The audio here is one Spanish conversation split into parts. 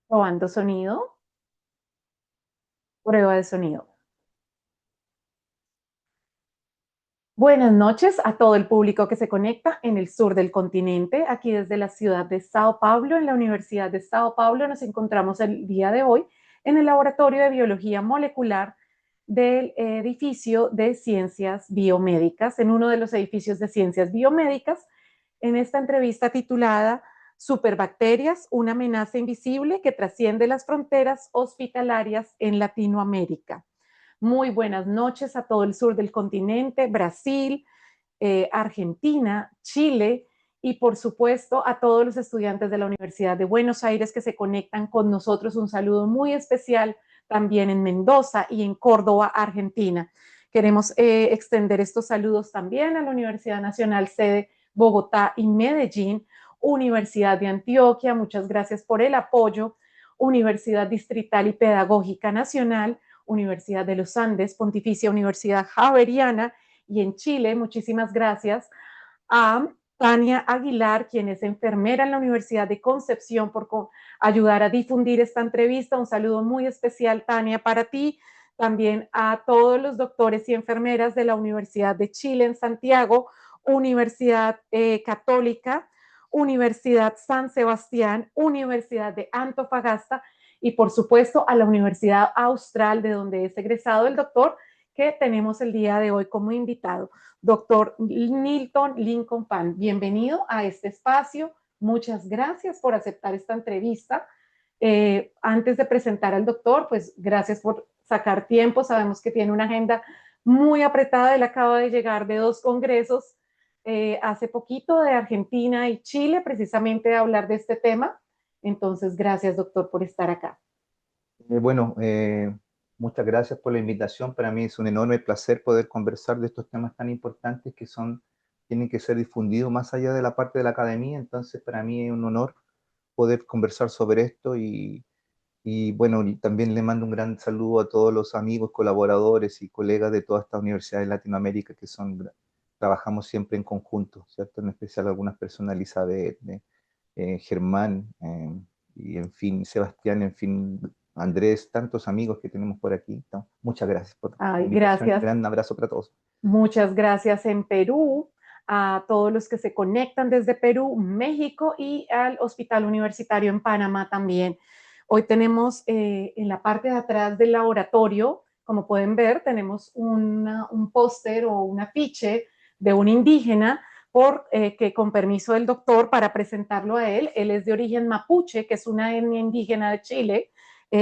Probando sonido, prueba de sonido. Buenas noches a todo el público que se conecta en el sur del continente, aquí desde la ciudad de Sao Paulo, en la Universidad de Sao Paulo. Nos encontramos el día de hoy en el Laboratorio de Biología Molecular del edificio de Ciencias Biomédicas, en uno de los edificios de Ciencias Biomédicas, en esta entrevista titulada Superbacterias, una amenaza invisible que trasciende las fronteras hospitalarias en Latinoamérica. Muy buenas noches a todo el sur del continente, Brasil, Argentina, Chile y por supuesto a todos los estudiantes de la Universidad de Buenos Aires que se conectan con nosotros. Un saludo muy especial también en Mendoza y en Córdoba, Argentina. Queremos extender estos saludos también a la Universidad Nacional sede Bogotá y Medellín, Universidad de Antioquia, muchas gracias por el apoyo, Universidad Distrital y Pedagógica Nacional, Universidad de los Andes, Pontificia Universidad Javeriana, y en Chile, muchísimas gracias a Tania Aguilar, quien es enfermera en la Universidad de Concepción, por ayudar a difundir esta entrevista. Un saludo muy especial, Tania, para ti. También a todos los doctores y enfermeras de la Universidad de Chile en Santiago, Universidad Católica, Universidad San Sebastián, Universidad de Antofagasta y por supuesto a la Universidad Austral, de donde es egresado el doctor que tenemos el día de hoy como invitado, doctor Nilton Lincoln Pan. Bienvenido a este espacio. Muchas gracias por aceptar esta entrevista. Antes de presentar al doctor, pues gracias por sacar tiempo. Sabemos que tiene una agenda muy apretada. Él acaba de llegar de dos congresos hace poquito de Argentina y Chile, precisamente a hablar de este tema. Entonces, gracias, doctor, por estar acá. Bueno, muchas gracias por la invitación. Para mí es un enorme placer poder conversar de estos temas tan importantes que tienen que ser difundidos más allá de la parte de la academia. Entonces, para mí es un honor poder conversar sobre esto y bueno, y también le mando un gran saludo a todos los amigos, colaboradores y colegas de todas estas universidades de Latinoamérica trabajamos siempre en conjunto, ¿cierto? En especial algunas personas, Elizabeth, Germán, y en fin, Sebastián, en fin, Andrés, tantos amigos que tenemos por aquí. ¿No? Muchas gracias por la Ay, invitación y gracias. gran abrazo para todos. Muchas gracias en Perú, a todos los que se conectan desde Perú, México y al Hospital Universitario en Panamá también. Hoy tenemos en la parte de atrás del laboratorio, como pueden ver, tenemos un póster o un afiche de un indígena que con permiso del doctor para presentarlo a él. Él es de origen mapuche, que es una etnia indígena de Chile.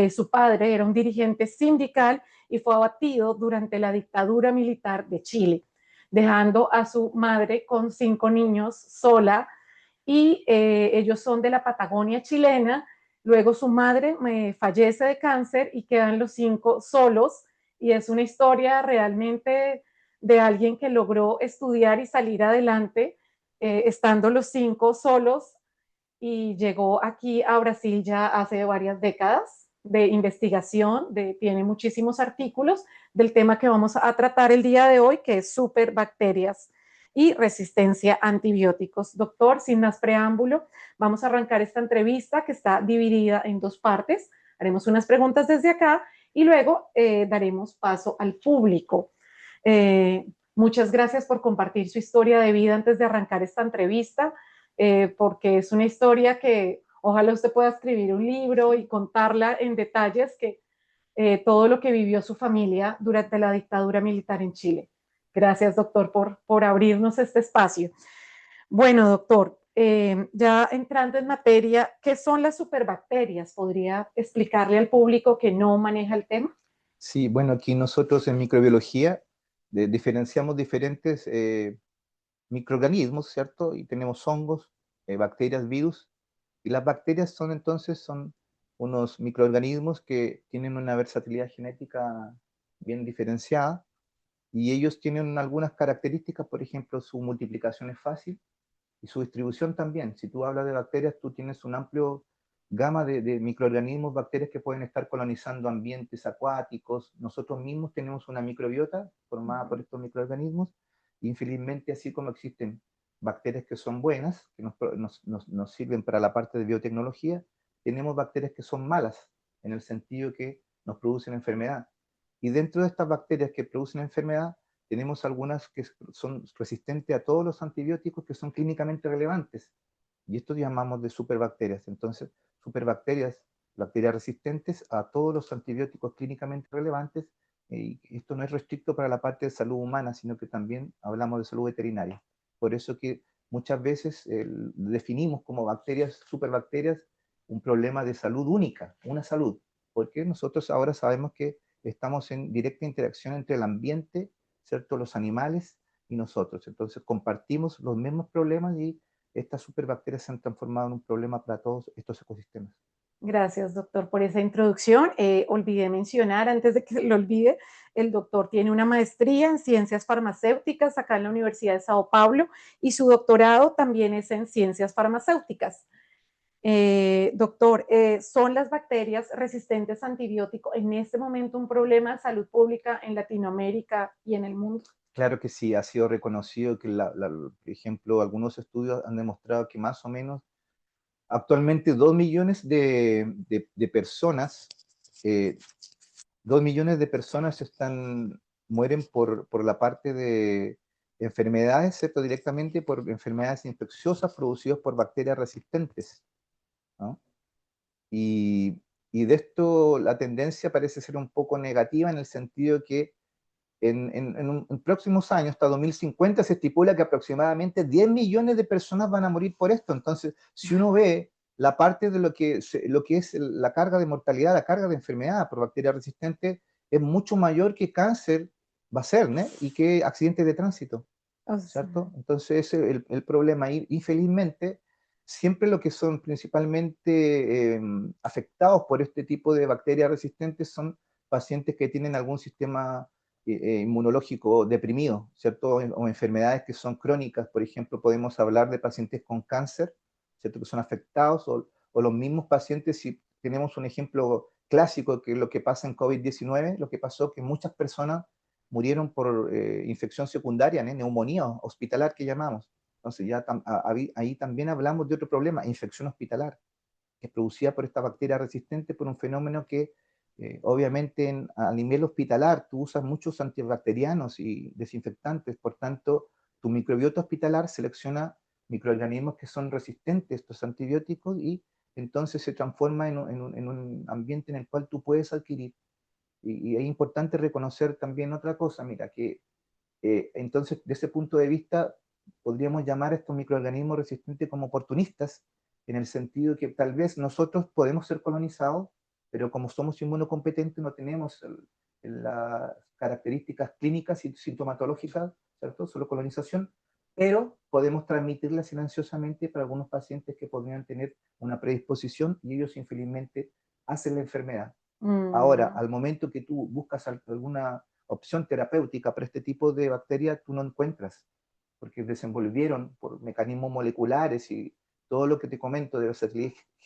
Su padre era un dirigente sindical y fue abatido durante la dictadura militar de Chile, dejando a su madre con 5 niños sola y ellos son de la Patagonia chilena. Luego su madre fallece de cáncer y quedan los 5 solos y es una historia realmente de alguien que logró estudiar y salir adelante estando los 5 solos y llegó aquí a Brasil ya hace varias décadas de investigación, tiene muchísimos artículos del tema que vamos a tratar el día de hoy, que es superbacterias y resistencia a antibióticos. Doctor, sin más preámbulo, vamos a arrancar esta entrevista que está dividida en dos partes. Haremos unas preguntas desde acá y luego daremos paso al público. Muchas gracias por compartir su historia de vida antes de arrancar esta entrevista porque es una historia que ojalá usted pueda escribir un libro y contarla en detalles que todo lo que vivió su familia durante la dictadura militar en Chile. Gracias, doctor, por abrirnos este espacio. Bueno, doctor, ya entrando en materia, ¿qué son las superbacterias? ¿Podría explicarle al público que no maneja el tema? Sí, bueno, aquí nosotros en microbiología diferenciamos diferentes microorganismos, ¿cierto? Y tenemos hongos, bacterias, virus, y las bacterias son unos microorganismos que tienen una versatilidad genética bien diferenciada y ellos tienen algunas características, por ejemplo, su multiplicación es fácil y su distribución también. Si tú hablas de bacterias, tú tienes un amplio gama de microorganismos, bacterias que pueden estar colonizando ambientes acuáticos. Nosotros mismos tenemos una microbiota formada por estos microorganismos. Infelizmente, así como existen bacterias que son buenas, que nos sirven para la parte de biotecnología, tenemos bacterias que son malas, en el sentido que nos producen enfermedad. Y dentro de estas bacterias que producen enfermedad, tenemos algunas que son resistentes a todos los antibióticos que son clínicamente relevantes. Y esto llamamos de superbacterias. Entonces, superbacterias, bacterias resistentes a todos los antibióticos clínicamente relevantes. Y esto no es restricto para la parte de salud humana, sino que también hablamos de salud veterinaria. Por eso que muchas veces definimos como bacterias, superbacterias, un problema de salud única, una salud. Porque nosotros ahora sabemos que estamos en directa interacción entre el ambiente, ¿cierto?, los animales y nosotros. Entonces compartimos los mismos problemas y estas superbacterias se han transformado en un problema para todos estos ecosistemas. Gracias, doctor, por esa introducción. Olvidé mencionar, antes de que se lo olvide, el doctor tiene una maestría en ciencias farmacéuticas acá en la Universidad de Sao Paulo y su doctorado también es en ciencias farmacéuticas. Doctor, ¿son las bacterias resistentes a antibióticos en este momento un problema de salud pública en Latinoamérica y en el mundo? Claro que sí, ha sido reconocido que, por ejemplo, algunos estudios han demostrado que más o menos actualmente 2 millones de personas, 2 millones de personas mueren por la parte de enfermedades, ¿cierto? Directamente por enfermedades infecciosas producidas por bacterias resistentes, ¿no? Y, y de esto la tendencia parece ser un poco negativa en el sentido que en próximos años, hasta 2050, se estipula que aproximadamente 10 millones de personas van a morir por esto. Entonces, si uno ve la parte de lo que es la carga de mortalidad, la carga de enfermedad por bacterias resistentes, es mucho mayor que cáncer va a ser, ¿no? Y que accidentes de tránsito, O sea, ¿cierto? Entonces, ese es el problema. Y infelizmente, siempre lo que son principalmente afectados por este tipo de bacterias resistentes son pacientes que tienen algún sistema inmunológico deprimido, ¿cierto? O enfermedades que son crónicas, por ejemplo, podemos hablar de pacientes con cáncer, ¿cierto? Que son afectados, o los mismos pacientes, si tenemos un ejemplo clásico, que es lo que pasa en COVID-19, lo que pasó que muchas personas murieron por infección secundaria, ¿no? Neumonía hospitalar que llamamos. Entonces ya ahí también hablamos de otro problema, infección hospitalar, que es producida por esta bacteria resistente por un fenómeno que obviamente a nivel hospitalar tú usas muchos antibacterianos y desinfectantes, por tanto tu microbiota hospitalar selecciona microorganismos que son resistentes a estos antibióticos y entonces se transforma en un ambiente en el cual tú puedes adquirir. Y es importante reconocer también otra cosa, mira, que entonces de ese punto de vista podríamos llamar a estos microorganismos resistentes como oportunistas, en el sentido que tal vez nosotros podemos ser colonizados, pero como somos inmunocompetentes no tenemos las características clínicas y sintomatológicas, ¿cierto? Solo colonización, pero podemos transmitirla silenciosamente para algunos pacientes que podrían tener una predisposición y ellos infelizmente hacen la enfermedad. Ahora, mm, al momento que tú buscas alguna opción terapéutica para este tipo de bacterias, tú no encuentras, porque desenvolvieron por mecanismos moleculares y todo lo que te comento de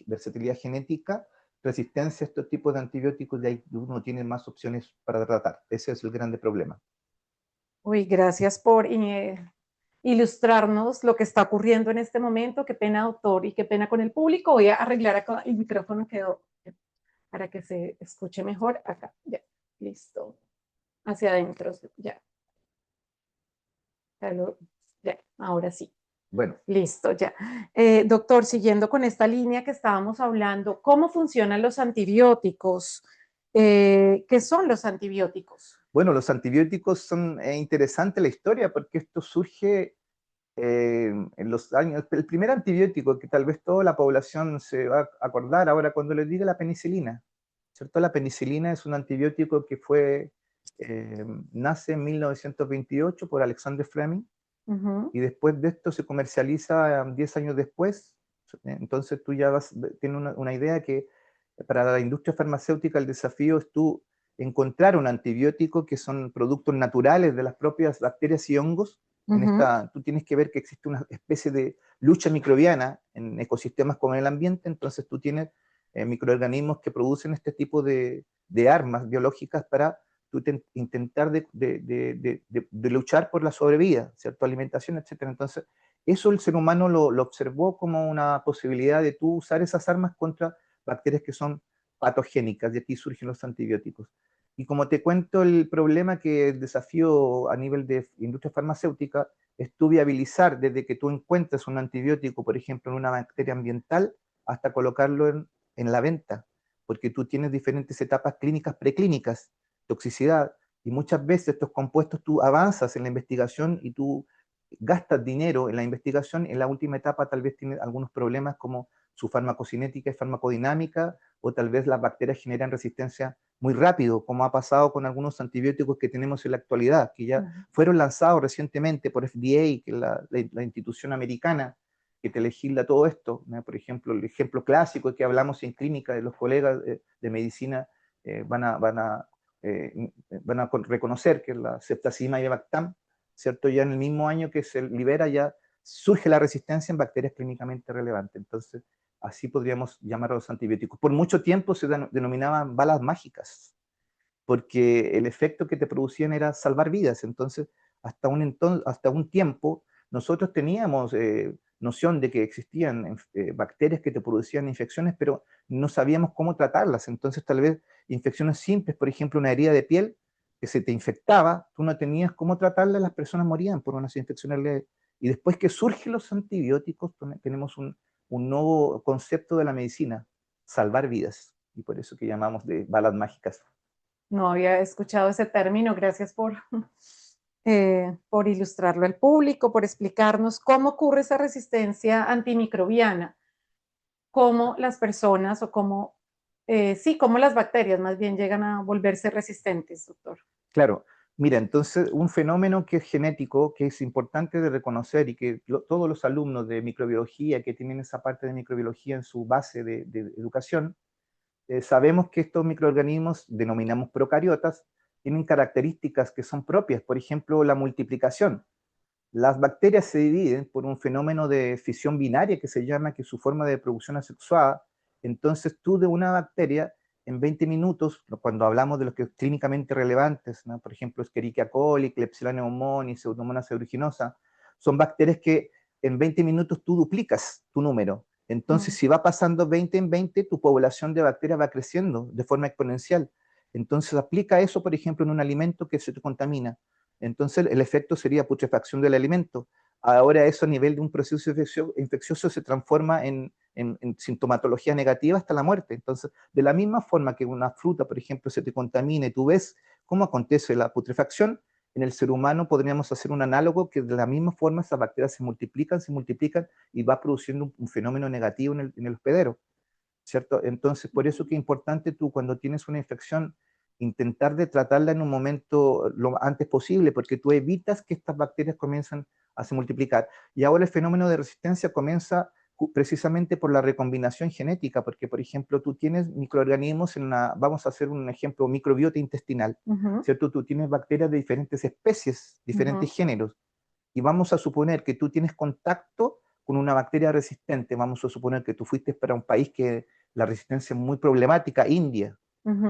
versatilidad genética, resistencia a estos tipos de antibióticos, de ahí uno tiene más opciones para tratar. Ese es el grande problema. uy, gracias por ilustrarnos lo que está ocurriendo en este momento. Qué pena, doctor, y qué pena con el público. Voy a arreglar acá el micrófono, quedó para que se escuche mejor. Acá, ya, listo. Hacia adentro, ya. Ya, ahora sí. Bueno, Listo, ya. Doctor, siguiendo con esta línea que estábamos hablando, ¿cómo funcionan los antibióticos? ¿Qué son los antibióticos? bueno, los antibióticos son interesante la historia porque esto surge en los años, el primer antibiótico que tal vez toda la población se va a acordar ahora cuando les diga la penicilina, ¿cierto? La penicilina es un antibiótico que nace en 1928 por Alexander Fleming Ujú. y después de esto se comercializa 10 años después. Entonces tú ya tienes una idea que para la industria farmacéutica el desafío es tú encontrar un antibiótico que son productos naturales de las propias bacterias y hongos. Ujú. Tú tienes que ver que existe una especie de lucha microbiana en ecosistemas con el ambiente, entonces tú tienes microorganismos que producen este tipo de armas biológicas para intentar de luchar por la sobrevida, ¿cierto? Alimentación, etcétera. Entonces, eso el ser humano lo observó como una posibilidad de tú usar esas armas contra bacterias que son patogénicas, y aquí surgen los antibióticos. Y como te cuento, el problema que el desafío a nivel de industria farmacéutica es tú viabilizar desde que tú encuentres un antibiótico, por ejemplo, en una bacteria ambiental, hasta colocarlo en la venta, porque tú tienes diferentes etapas clínicas, preclínicas, toxicidad, y muchas veces estos compuestos tú avanzas en la investigación y tú gastas dinero en la investigación, en la última etapa tal vez tienes algunos problemas como su farmacocinética y farmacodinámica, o tal vez las bacterias generan resistencia muy rápido, como ha pasado con algunos antibióticos que tenemos en la actualidad, que ya fueron lanzados recientemente por FDA, que es la institución americana que te legisla todo esto, ¿no? Por ejemplo, el ejemplo clásico que hablamos en clínica de los colegas de medicina van a reconocer que es la ceftazidima y Bactam, ¿cierto? Ya en el mismo año que se libera ya surge la resistencia en bacterias clínicamente relevantes. Entonces, así podríamos llamar a los antibióticos. Por mucho tiempo se denominaban balas mágicas, porque el efecto que te producían era salvar vidas. Entonces, hasta un tiempo, nosotros teníamos noción de que existían bacterias que te producían infecciones, pero no sabíamos cómo tratarlas. Entonces, tal vez infecciones simples, por ejemplo, una herida de piel que se te infectaba, tú no tenías cómo tratarla, las personas morían por unas infecciones leves. Y después que surgen los antibióticos, tenemos un nuevo concepto de la medicina, salvar vidas. Y por eso que llamamos de balas mágicas. No había escuchado ese término, gracias por ilustrarlo al público, por explicarnos cómo ocurre esa resistencia antimicrobiana, cómo las personas o cómo, sí, cómo las bacterias más bien llegan a volverse resistentes, doctor. Claro, mira, entonces un fenómeno que es genético, que es importante de reconocer y que todos los alumnos de microbiología que tienen esa parte de microbiología en su base de educación, sabemos que estos microorganismos, denominamos procariotas, tienen características que son propias, por ejemplo, la multiplicación. Las bacterias se dividen por un fenómeno de fisión binaria que se llama, que es su forma de producción asexuada. Entonces tú de una bacteria en 20 minutos, cuando hablamos de los que clínicamente relevantes, ¿no? Por ejemplo, Escherichia coli, Klebsiella pneumoniae, Pseudomonas aeruginosa, son bacterias que en 20 minutos tú duplicas tu número. Entonces, si va pasando 20 en 20, tu población de bacterias va creciendo de forma exponencial. Entonces, aplica eso, por ejemplo, en un alimento que se te contamina. Entonces el efecto sería putrefacción del alimento. Ahora eso a nivel de un proceso infeccioso se transforma en sintomatología negativa hasta la muerte. Entonces, de la misma forma que una fruta, por ejemplo, se te contamina y tú ves cómo acontece la putrefacción, en el ser humano podríamos hacer un análogo que de la misma forma esas bacterias se multiplican y va produciendo un fenómeno negativo en el hospedero, ¿cierto? Entonces, por eso que es importante tú cuando tienes una infección intentar de tratarla en un momento lo antes posible, porque tú evitas que estas bacterias comiencen a se multiplicar. Y ahora el fenómeno de resistencia comienza precisamente por la recombinación genética, porque, por ejemplo, tú tienes microorganismos vamos a hacer un ejemplo, microbiota intestinal, ¿cierto? Tú tienes bacterias de diferentes especies, diferentes géneros, y vamos a suponer que tú tienes contacto con una bacteria resistente, vamos a suponer que tú fuiste para un país que la resistencia es muy problemática, India,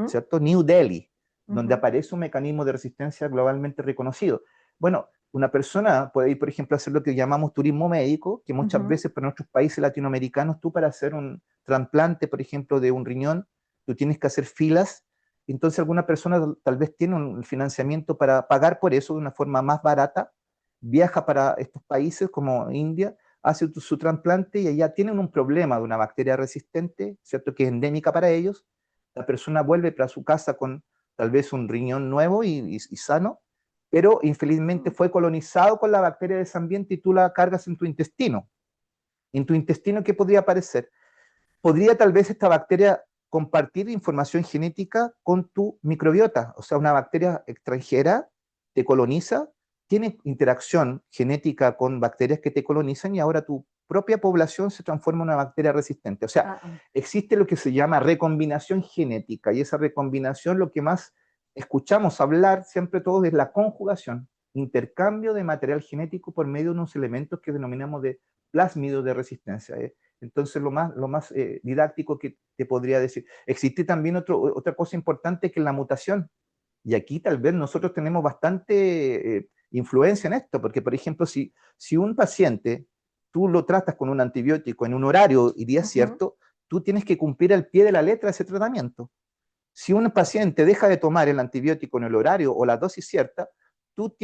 ¿cierto? New Delhi, donde aparece un mecanismo de resistencia globalmente reconocido. Bueno, una persona puede ir, por ejemplo, a hacer lo que llamamos turismo médico, que muchas veces para nuestros países latinoamericanos, tú para hacer un trasplante, por ejemplo, de un riñón, tú tienes que hacer filas, entonces alguna persona tal vez tiene un financiamiento para pagar por eso de una forma más barata, viaja para estos países como India, hace su trasplante y allá tienen un problema de una bacteria resistente, ¿cierto? Que es endémica para ellos. La persona vuelve para su casa con tal vez un riñón nuevo y sano, pero infelizmente fue colonizado con la bacteria de ese ambiente y tú la cargas en tu intestino. ¿En tu intestino qué podría aparecer? Podría tal vez esta bacteria compartir información genética con tu microbiota, o sea, una bacteria extranjera te coloniza, tiene interacción genética con bacterias que te colonizan y ahora tu propia población se transforma en una bacteria resistente. O sea, existe lo que se llama recombinación genética y esa recombinación lo que más escuchamos hablar siempre todos es la conjugación, intercambio de material genético por medio de unos elementos que denominamos de plásmidos de resistencia. Entonces, lo más didáctico que te podría decir. Existe también otra cosa importante que es la mutación. Y aquí tal vez nosotros tenemos bastante influencia en esto, porque por ejemplo, si un paciente tú lo tratas con un antibiótico en un horario y día cierto, tú tienes que cumplir al pie de la letra ese tratamiento. Si un paciente deja de tomar el antibiótico en el horario o la dosis cierta, tú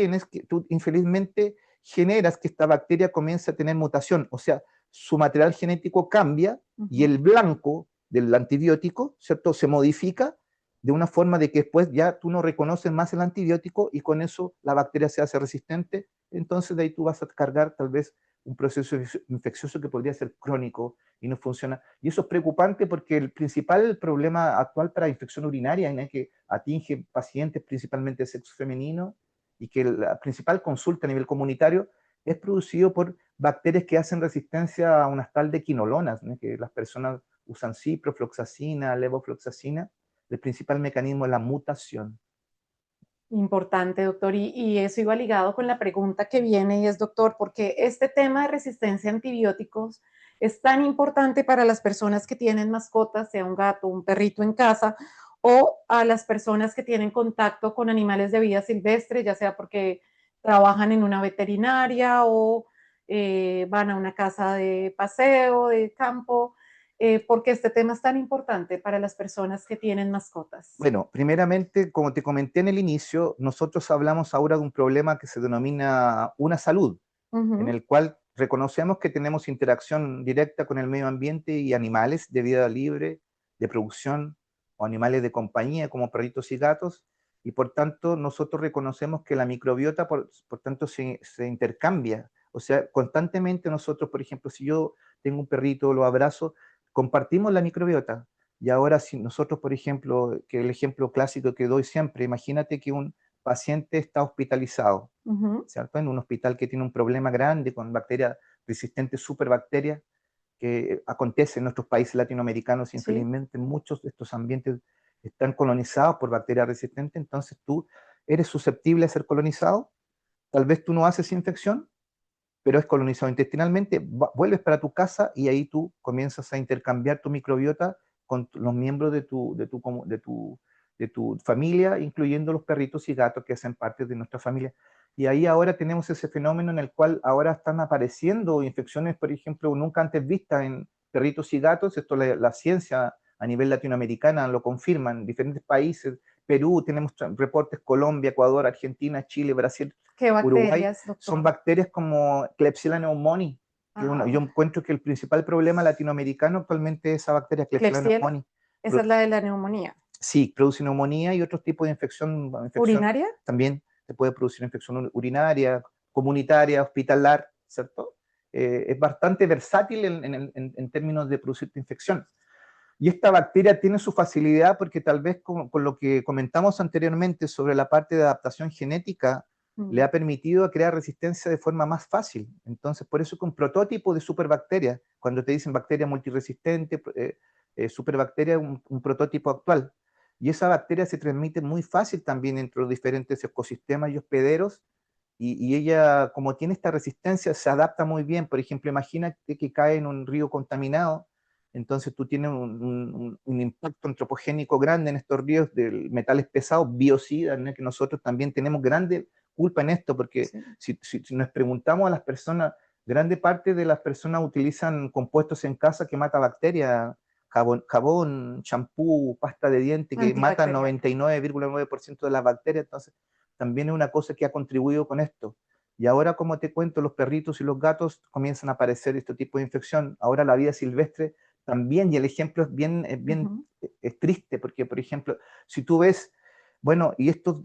infelizmente generas que esta bacteria comience a tener mutación, o sea, su material genético cambia y el blanco del antibiótico, ¿cierto?, se modifica de una forma de que después ya tú no reconoces más el antibiótico y con eso la bacteria se hace resistente, entonces de ahí tú vas a cargar tal vez un proceso infeccioso que podría ser crónico y no funciona. Y eso es preocupante porque el principal problema actual para infección urinaria es que atinge pacientes principalmente de sexo femenino y que la principal consulta a nivel comunitario es producido por bacterias que hacen resistencia a unas tal de quinolonas, ¿no?, que las personas usan ciprofloxacina, levofloxacina. El principal mecanismo es la mutación. Importante, doctor. Y eso iba ligado con la pregunta que viene y es, doctor, ¿por qué este tema de resistencia a antibióticos es tan importante para las personas que tienen mascotas, sea un gato, un perrito en casa, o a las personas que tienen contacto con animales de vida silvestre, ya sea porque trabajan en una veterinaria o van a una casa de paseo, de campo? Porque este tema es tan importante para las personas que tienen mascotas. Bueno, primeramente, como te comenté en el inicio, nosotros hablamos ahora de un problema que se denomina una salud, en el cual reconocemos que tenemos interacción directa con el medio ambiente y animales de vida libre, de producción, o animales de compañía como perritos y gatos, y por tanto nosotros reconocemos que la microbiota, por tanto, se intercambia. O sea, constantemente nosotros, por ejemplo, si yo tengo un perrito, lo abrazo, compartimos la microbiota. Y ahora si nosotros, por ejemplo, que el ejemplo clásico que doy siempre, imagínate que un paciente está hospitalizado, ¿cierto? En un hospital que tiene un problema grande con bacterias resistentes, superbacterias, que acontece en nuestros países latinoamericanos, y Sí. infelizmente muchos de estos ambientes están colonizados por bacterias resistentes, entonces tú eres susceptible a ser colonizado, tal vez tú no haces infección, pero es colonizado intestinalmente, vuelves para tu casa y ahí tú comienzas a intercambiar tu microbiota con los miembros de tu familia, incluyendo los perritos y gatos que hacen parte de nuestra familia. Y ahí ahora tenemos ese fenómeno en el cual ahora están apareciendo infecciones, por ejemplo, nunca antes vistas en perritos y gatos. Esto la ciencia a nivel latinoamericana lo confirma en diferentes países. Perú, tenemos reportes, Colombia, Ecuador, Argentina, Chile, Brasil, ¿Qué Uruguay. bacterias, Son doctor? bacterias como Klebsiella pneumoniae, yo Ah, encuentro que el principal problema latinoamericano actualmente es esa bacteria Klebsiella Klebsiella, pneumoniae. esa es la de la neumonía. Sí, produce neumonía y otros tipos de infección ¿Urinaria? también te puede producir infección urinaria, comunitaria, hospitalar, ¿cierto? Es bastante versátil en términos de producirte infección. Y esta bacteria tiene su facilidad porque tal vez con lo que comentamos anteriormente sobre la parte de adaptación genética, le ha permitido crear resistencia de forma más fácil. Entonces, por eso que un prototipo de superbacteria, cuando te dicen bacteria multiresistente, superbacteria, un prototipo actual. Y esa bacteria se transmite muy fácil también entre los diferentes ecosistemas y hospederos, y ella, como tiene esta resistencia, se adapta muy bien. Por ejemplo, imagínate que cae en un río contaminado, entonces tú tienes un impacto antropogénico grande en estos ríos de metales pesados, biocidas, ¿no?, que nosotros también tenemos grande culpa en esto, porque Sí. si nos preguntamos a las personas, grande parte de las personas utilizan compuestos en casa que matan bacterias, jabón, champú, pasta de diente, que matan Antibacterial. 99,9% de las bacterias. Entonces también es una cosa que ha contribuido con esto. Y ahora, como te cuento, los perritos y los gatos comienzan a aparecer este tipo de infección. Ahora la vida silvestre también, y el ejemplo es triste, porque, por ejemplo, si tú ves, bueno, y estos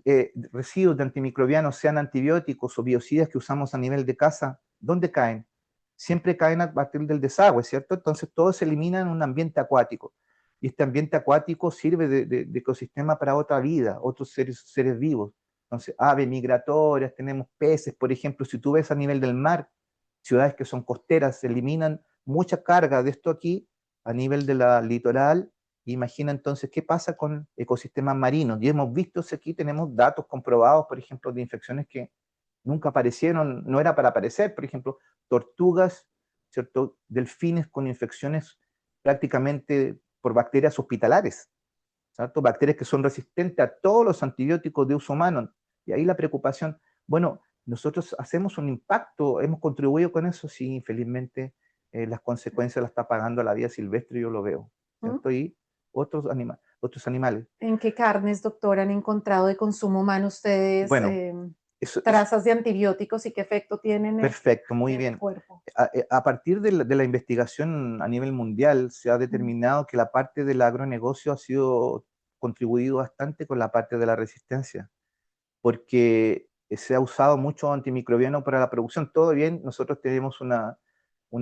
residuos de antimicrobianos, sean antibióticos o biocidas que usamos a nivel de casa, ¿dónde caen? Siempre caen a partir del desagüe, ¿cierto? Entonces todo se elimina en un ambiente acuático. Y este ambiente acuático sirve de ecosistema para otra vida, otros seres vivos. Entonces, aves migratorias, tenemos peces, por ejemplo, si tú ves a nivel del mar, ciudades que son costeras, se eliminan mucha carga de esto aquí a nivel de la litoral. Imagina entonces qué pasa con ecosistemas marinos. Y hemos visto, aquí tenemos datos comprobados, por ejemplo, de infecciones que nunca aparecieron, no era para aparecer, por ejemplo, tortugas, ¿cierto? Delfines con infecciones prácticamente por bacterias hospitalares, ¿cierto? Bacterias que son resistentes a todos los antibióticos de uso humano. Y ahí la preocupación, bueno, nosotros hacemos un impacto, hemos contribuido con eso, sí, infelizmente las consecuencias las está pagando la vida silvestre, yo lo veo, ¿cierto? Y otros animales. ¿En qué carnes, doctor, han encontrado de consumo humano ustedes Bueno, eso, trazas de antibióticos y qué efecto tienen perfecto, muy en el bien. cuerpo? A partir de la investigación a nivel mundial se ha Mm. determinado que la parte del agronegocio ha sido contribuido bastante con la parte de la resistencia, porque se ha usado mucho antimicrobiano para la producción. Todo bien, nosotros tenemos una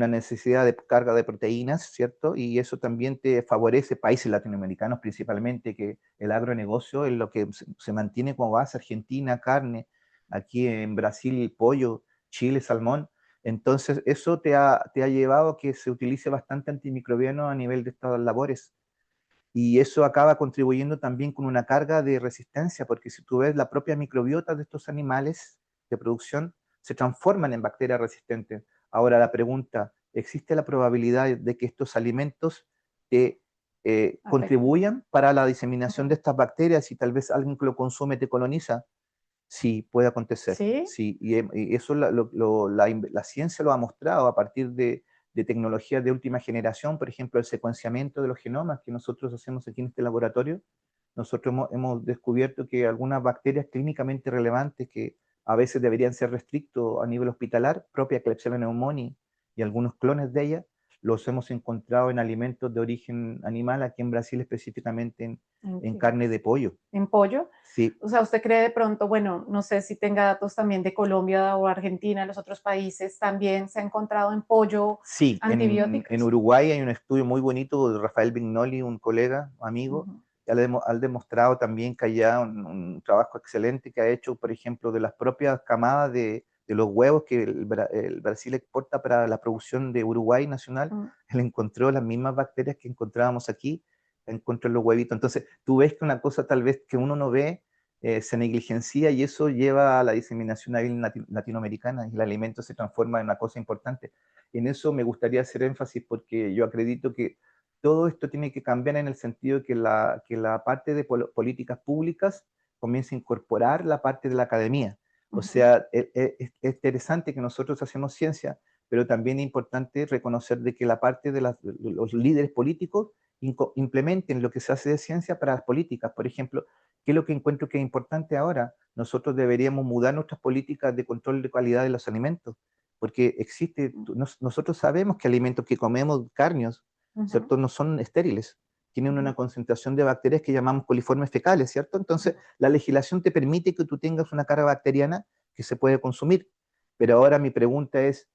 necesidad de carga de proteínas, ¿cierto? Y eso también te favorece países latinoamericanos principalmente, que el agronegocio es lo que se mantiene como base, Argentina, carne, aquí en Brasil, pollo, Chile, salmón. Entonces, eso te ha llevado a que se utilice bastante antimicrobiano a nivel de estas labores. Y eso acaba contribuyendo también con una carga de resistencia, porque si tú ves la propia microbiota de estos animales de producción, se transforman en bacterias resistentes. Ahora la pregunta, ¿existe la probabilidad de que estos alimentos te Afecta. contribuyan para la diseminación Ujú. de estas bacterias y tal vez alguien que lo consume te coloniza? Sí, puede acontecer. ¿Sí? Sí, y eso la ciencia lo ha mostrado a partir de tecnologías de última generación, por ejemplo, el secuenciamiento de los genomas que nosotros hacemos aquí en este laboratorio. Nosotros hemos descubierto que algunas bacterias clínicamente relevantes que a veces deberían ser restrictos a nivel hospitalar, propia Klebsiella pneumoniae y algunos clones de ella, los hemos encontrado en alimentos de origen animal, aquí en Brasil específicamente en Entiendo. carne de pollo. ¿En pollo? Sí, O sea, ¿usted cree de pronto, bueno, no sé si tenga datos también de Colombia o Argentina, los otros países, también se ha encontrado en pollo sí, en antibióticos? Uruguay hay un estudio muy bonito de Rafael Vignoli, un colega, amigo, Ujú. que ha demostrado también que hay un trabajo excelente que ha hecho, por ejemplo, de las propias camadas de los huevos que el Brasil exporta para la producción de Uruguay nacional. Mm. Él encontró las mismas bacterias que encontrábamos aquí, encontró en los huevitos. Entonces, tú ves que una cosa tal vez que uno no ve se negligencia y eso lleva a la diseminación latinoamericana y el alimento se transforma en una cosa importante. En eso me gustaría hacer énfasis porque yo acredito que todo esto tiene que cambiar en el sentido de que la parte de políticas públicas comience a incorporar la parte de la academia. O Ujú. sea, es interesante que nosotros hacemos ciencia, pero también es importante reconocer de que la parte de los líderes políticos implementen lo que se hace de ciencia para las políticas. Por ejemplo, ¿qué es lo que encuentro que es importante ahora? Nosotros deberíamos mudar nuestras políticas de control de calidad de los alimentos porque existe, nosotros sabemos que alimentos que comemos, carnios, Ujú. ¿cierto? No son estériles, tienen una Ujú. concentración de bacterias que llamamos coliformes fecales, ¿cierto? Entonces, la legislación te permite que tú tengas una carga bacteriana que se puede consumir. Pero ahora mi pregunta es,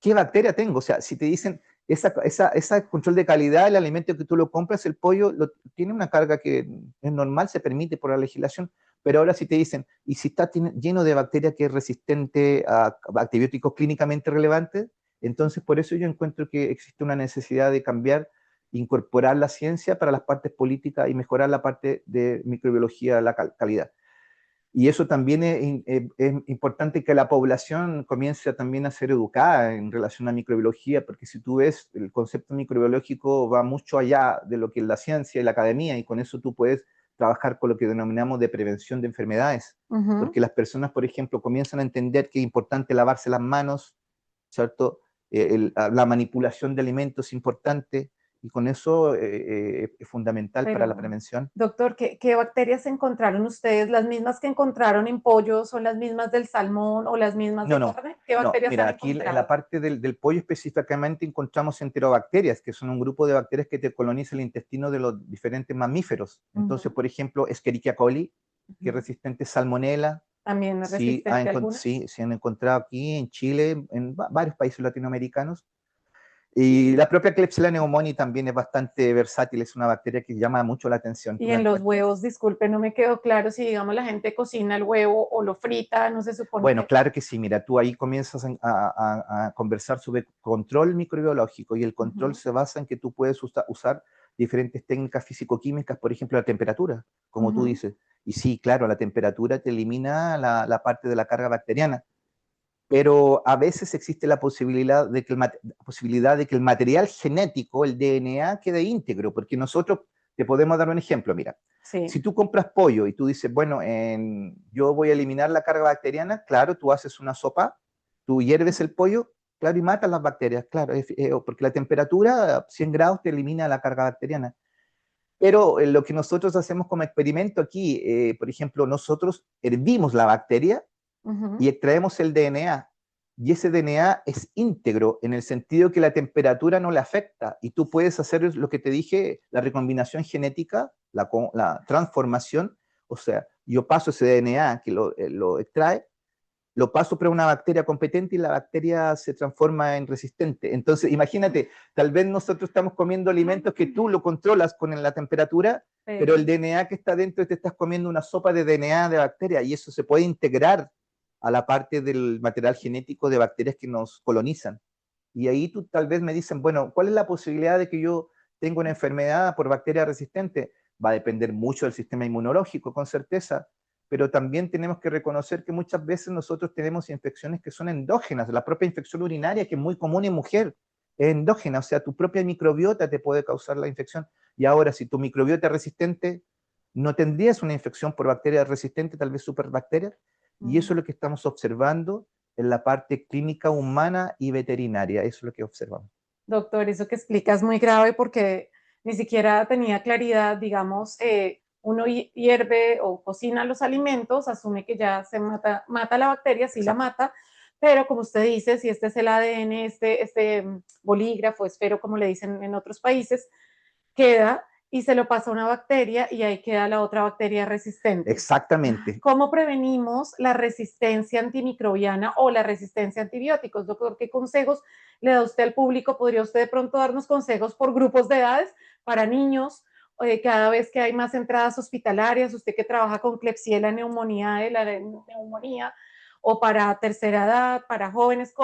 ¿qué bacteria tengo? O sea, si te dicen, esa control de calidad, el alimento que tú lo compras, el pollo, tiene una carga que es normal, se permite por la legislación, pero ahora si te dicen, y si está lleno de bacterias que es resistente a antibióticos clínicamente relevantes, entonces por eso yo encuentro que existe una necesidad de cambiar, incorporar la ciencia para las partes políticas y mejorar la parte de microbiología, la calidad. Y eso también es importante que la población comience también a ser educada en relación a microbiología, porque si tú ves, el concepto microbiológico va mucho allá de lo que es la ciencia y la academia, y con eso tú puedes trabajar con lo que denominamos de prevención de enfermedades, Ujú. porque las personas, por ejemplo, comienzan a entender que es importante lavarse las manos, ¿cierto? La manipulación de alimentos es importante, y con eso es fundamental para la Pero, prevención. doctor, ¿qué bacterias encontraron ustedes? ¿Las mismas que encontraron en pollo son las mismas del salmón o las mismas No, de no, carne? ¿Qué no. bacterias han Mira, aquí en la encontrado? parte del pollo específicamente encontramos enterobacterias, que son un grupo de bacterias que te coloniza el intestino de los diferentes mamíferos. Entonces, Ujú. por ejemplo, Escherichia coli, que es Ujú. resistente a salmonela, ¿También es sí, resistente a sí, algunas? se han encontrado aquí en Chile, en varios países latinoamericanos. Y la propia Klebsiella pneumoniae también es bastante versátil, es una bacteria que llama mucho la atención. Tú Y la en los encuentras. huevos, disculpe, no me quedó claro si, digamos, la gente cocina el huevo o lo frita, no se supone Bueno, que... claro que sí, mira, tú ahí comienzas a conversar sobre control microbiológico y el control Ujú. se basa en que tú puedes usar diferentes técnicas físico-químicas, por ejemplo, la temperatura, como tú Ujú. dices. Y sí, claro, la temperatura te elimina la parte de la carga bacteriana, pero a veces existe la posibilidad de que el material genético, el DNA, quede íntegro, porque nosotros te podemos dar un ejemplo, mira, Sí. si tú compras pollo y tú dices, bueno, yo voy a eliminar la carga bacteriana, claro, tú haces una sopa, tú hierves el pollo claro, y matan las bacterias, claro, porque la temperatura a 100 grados te elimina la carga bacteriana. Pero lo que nosotros hacemos como experimento aquí, por ejemplo, nosotros hervimos la bacteria y extraemos el DNA. Y ese DNA es íntegro en el sentido que la temperatura no le afecta. Y tú puedes hacer lo que te dije, la recombinación genética, la transformación. O sea, yo paso ese DNA que lo extrae, lo paso para una bacteria competente y la bacteria se transforma en resistente. Entonces, imagínate, tal vez nosotros estamos comiendo alimentos que tú lo controlas con la temperatura, pero el DNA que está dentro te estás comiendo una sopa de DNA de bacteria y eso se puede integrar a la parte del material genético de bacterias que nos colonizan. Y ahí tú tal vez me dicen, bueno, ¿cuál es la posibilidad de que yo tenga una enfermedad por bacteria resistente? Va a depender mucho del sistema inmunológico, con certeza, pero también tenemos que reconocer que muchas veces nosotros tenemos infecciones que son endógenas. La propia infección urinaria, que es muy común en mujer, es endógena, o sea, tu propia microbiota te puede causar la infección. Y ahora, si tu microbiota es resistente, no tendrías una infección por bacterias resistentes, tal vez superbacterias, y eso es lo que estamos observando en la parte clínica humana y veterinaria, eso es lo que observamos. Doctor, eso que explica es muy grave porque ni siquiera tenía claridad, digamos, uno hierve o cocina los alimentos, asume que ya se mata la bacteria, sí la Exacto. mata, pero como usted dice, si este es el ADN, este bolígrafo, esfero, como le dicen en otros países, queda y se lo pasa a una bacteria y ahí queda la otra bacteria resistente. Exactamente. ¿Cómo prevenimos la resistencia antimicrobiana o la resistencia a antibióticos? Doctor, ¿qué consejos le da usted al público? ¿Podría usted de pronto darnos consejos por grupos de edades para niños? Cada vez que hay más entradas hospitalarias, usted que trabaja con Klebsiella neumonía, de la neumonía, o para tercera edad, para jóvenes,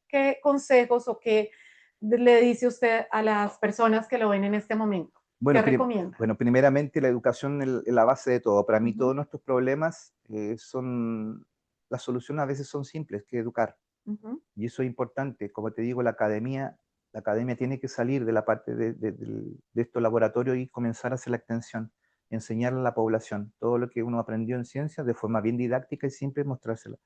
¿qué consejos o qué le dice usted a las personas que lo ven en este momento? ¿Qué Bueno, recomienda? bueno, primeramente la educación es la base de todo. Para mí Uh -huh, todos nuestros problemas las soluciones a veces son simples, que educar. uh -huh. Y eso es importante. Como te digo, la academia tiene que salir de la parte de estos laboratorios y comenzar a hacer la extensión, enseñarle a la población todo lo que uno aprendió en ciencias de forma bien didáctica y simple, mostrárselo.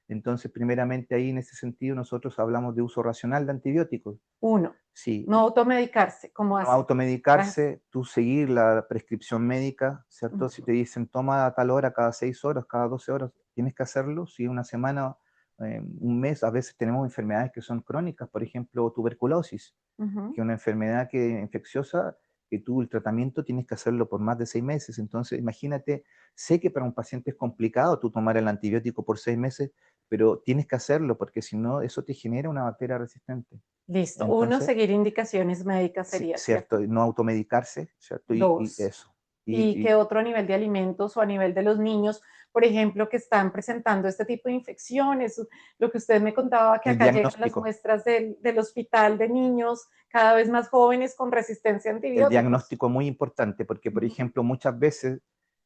Entonces, primeramente ahí en ese sentido nosotros hablamos de uso racional de antibióticos. Uno, Sí, no automedicarse, como no hace. Gracias. automedicarse, tú seguir la prescripción médica, Uh ¿cierto? Si te -huh. dicen toma a tal hora, cada 6 horas, cada 12 horas, tienes que hacerlo. Si una semana, un mes, a veces tenemos enfermedades que son crónicas, por ejemplo, tuberculosis, Uh -huh. que es una enfermedad infecciosa, que tú el tratamiento tienes que hacerlo por más de 6 meses. Entonces, imagínate, sé que para un paciente es complicado tú tomar el antibiótico por 6 meses, pero tienes que hacerlo porque si no, eso te genera una bacteria resistente. Listo. Uno, Entonces, seguir indicaciones médicas sí, sería, cierto, ¿cierto? no automedicarse, ¿cierto? Y Dos. eso. ¿Y Y qué otro nivel de alimentos o a nivel de los niños, por ejemplo, que están presentando este tipo de infecciones? Lo que usted me contaba, que el acá llegan las diagnóstico, muestras del hospital de niños cada vez más jóvenes con resistencia a el antibióticos. diagnóstico es muy importante porque, Uh por -huh. ejemplo, muchas veces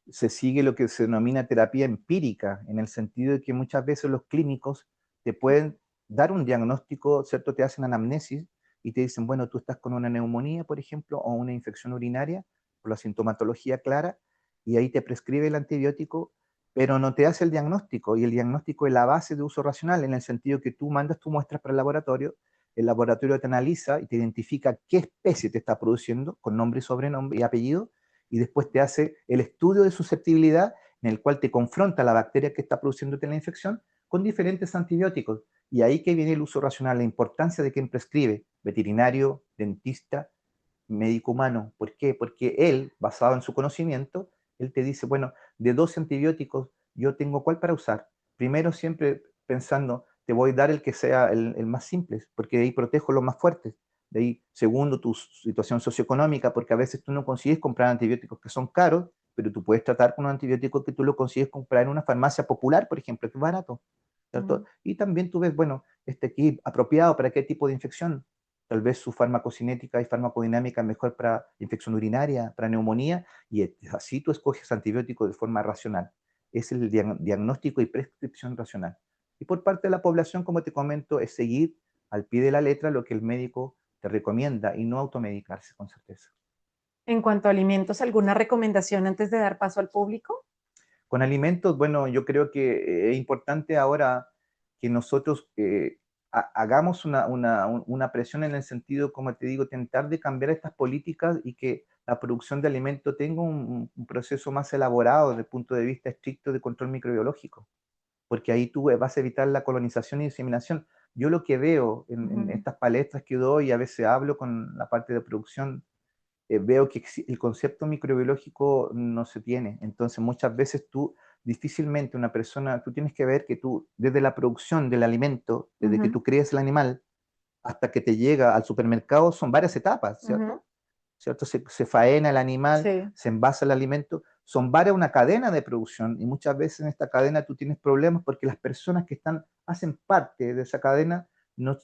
se sigue lo que se denomina terapia empírica, en el sentido de que muchas veces los clínicos te pueden dar un diagnóstico, ¿cierto? Te hacen anamnesis y te dicen, bueno, tú estás con una neumonía, por ejemplo, o una infección urinaria, por la sintomatología clara, y ahí te prescribe el antibiótico, pero no te hace el diagnóstico, y el diagnóstico es la base de uso racional, en el sentido que tú mandas tus muestras para el laboratorio te analiza y te identifica qué especie te está produciendo, con nombre y sobrenombre y apellido, y después te hace el estudio de susceptibilidad en el cual te confronta la bacteria que está produciéndote la infección con diferentes antibióticos. Y ahí que viene el uso racional, la importancia de quien prescribe, veterinario, dentista, médico humano. ¿Por qué? Porque él, basado en su conocimiento, él te dice, bueno, de 12 antibióticos, yo tengo cuál para usar. Primero siempre pensando, te voy a dar el que sea el más simple, porque de ahí protejo los más fuertes. De ahí, segundo, tu situación socioeconómica, porque a veces tú no consigues comprar antibióticos que son caros, pero tú puedes tratar con un antibiótico que tú lo consigues comprar en una farmacia popular, por ejemplo, que es barato, ¿cierto? Mm. Y también tú ves, bueno, este aquí apropiado para qué tipo de infección. Tal vez su farmacocinética y farmacodinámica es mejor para infección urinaria, para neumonía, y así tú escoges antibióticos de forma racional. Es el diagnóstico y prescripción racional. Y por parte de la población, como te comento, es seguir al pie de la letra lo que el médico te recomienda y no automedicarse con certeza. En cuanto a alimentos, ¿alguna recomendación antes de dar paso al público? Con alimentos, bueno, yo creo que es importante ahora que nosotros hagamos una presión en el sentido, como te digo, tentar de cambiar estas políticas y que la producción de alimento tenga un proceso más elaborado desde el punto de vista estricto de control microbiológico, porque ahí tú vas a evitar la colonización y diseminación. Yo lo que veo en estas palestras que doy, y a veces hablo con la parte de producción, veo que el concepto microbiológico no se tiene. Entonces, muchas veces tú, difícilmente una persona, tú tienes que ver que tú, desde la producción del alimento, desde que tú creas el animal hasta que te llega al supermercado, son varias etapas, ¿cierto? ¿Cierto? Se faena el animal, Sí. se envasa el alimento, son varias, una cadena de producción, y muchas veces en esta cadena tú tienes problemas porque las personas que hacen parte de esa cadena no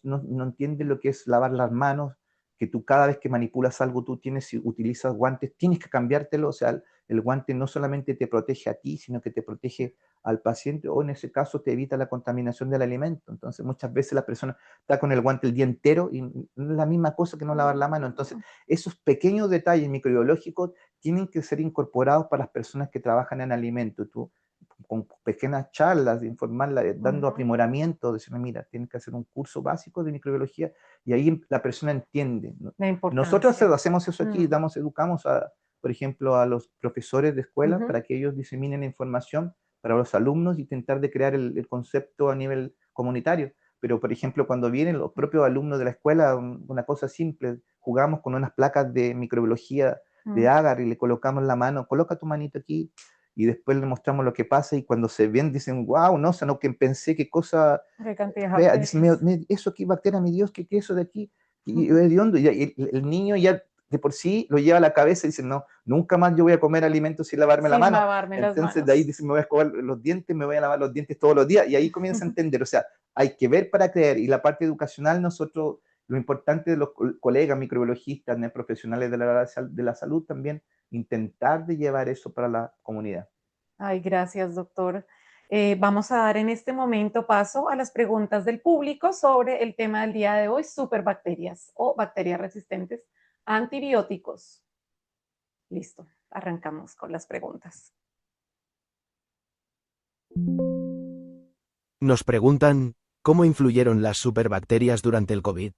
entienden lo que es lavar las manos, que tú cada vez que manipulas algo tú si utilizas guantes, tienes que cambiártelo, o sea, el guante no solamente te protege a ti, sino que te protege al paciente, o en ese caso te evita la contaminación del alimento. Entonces muchas veces la persona está con el guante el día entero y no es la misma cosa que no lavar la mano. Entonces esos pequeños detalles microbiológicos tienen que ser incorporados para las personas que trabajan en alimentos. Tú, con pequeñas charlas, informarla, dando aprimoramento, decirle, mira, tienes que hacer un curso básico de microbiología, y ahí la persona entiende, ¿no? La Nosotros importancia. hacemos eso aquí, educamos por ejemplo, a los profesores de escuela para que ellos diseminen información para los alumnos y intentar de crear el concepto a nivel comunitario. Pero, por ejemplo, cuando vienen los propios alumnos de la escuela, una cosa simple, jugamos con unas placas de microbiología de agar y le colocamos la mano, coloca tu manito aquí, y después le mostramos lo que pasa, y cuando se ven dicen, wow, no, o sea, no, que pensé qué cosa Qué cantidad de fea, dicen, bacterias. eso aquí, bacteria, mi Dios, ¿qué eso de aquí? Y es hediondo, y el niño ya de por sí lo lleva a la cabeza y dice, no, nunca más yo voy a comer alimentos sin lavarme la Sin mano. lavarme las Entonces de ahí manos. dice, me voy a escobar los dientes, me voy a lavar los dientes todos los días, y ahí comienza a entender, o sea, hay que ver para creer, y la parte educacional nosotros, lo importante de los colegas microbiologistas, ¿no?, profesionales de la salud también, intentar de llevar eso para la comunidad. Ay, gracias, doctor. Vamos a dar en este momento paso a las preguntas del público sobre el tema del día de hoy, superbacterias o bacterias resistentes a antibióticos. Listo, arrancamos con las preguntas. Nos preguntan, ¿cómo influyeron las superbacterias durante el COVID?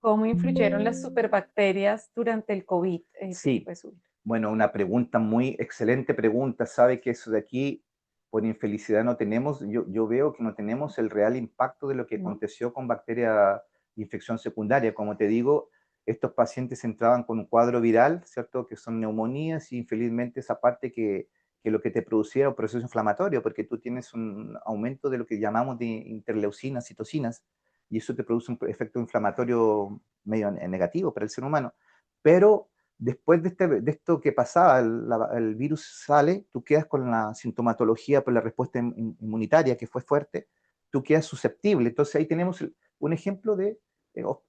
¿Cómo influyeron las superbacterias durante el COVID? Sí, Pues, bueno, una pregunta muy excelente pregunta. Sabe que eso de aquí, por infelicidad, no tenemos, yo veo que no tenemos el real impacto de lo que ¿no? aconteció con bacteria de infección secundaria. Como te digo, estos pacientes entraban con un cuadro viral, ¿cierto? Que son neumonías, y infelizmente esa parte que lo que te producía era un proceso inflamatorio, porque tú tienes un aumento de lo que llamamos de interleucinas, citocinas, y eso te produce un efecto inflamatorio medio negativo para el ser humano. Pero después de esto que pasaba, el virus sale, tú quedas con la sintomatología por la respuesta inmunitaria que fue fuerte, tú quedas susceptible. Entonces ahí tenemos un ejemplo de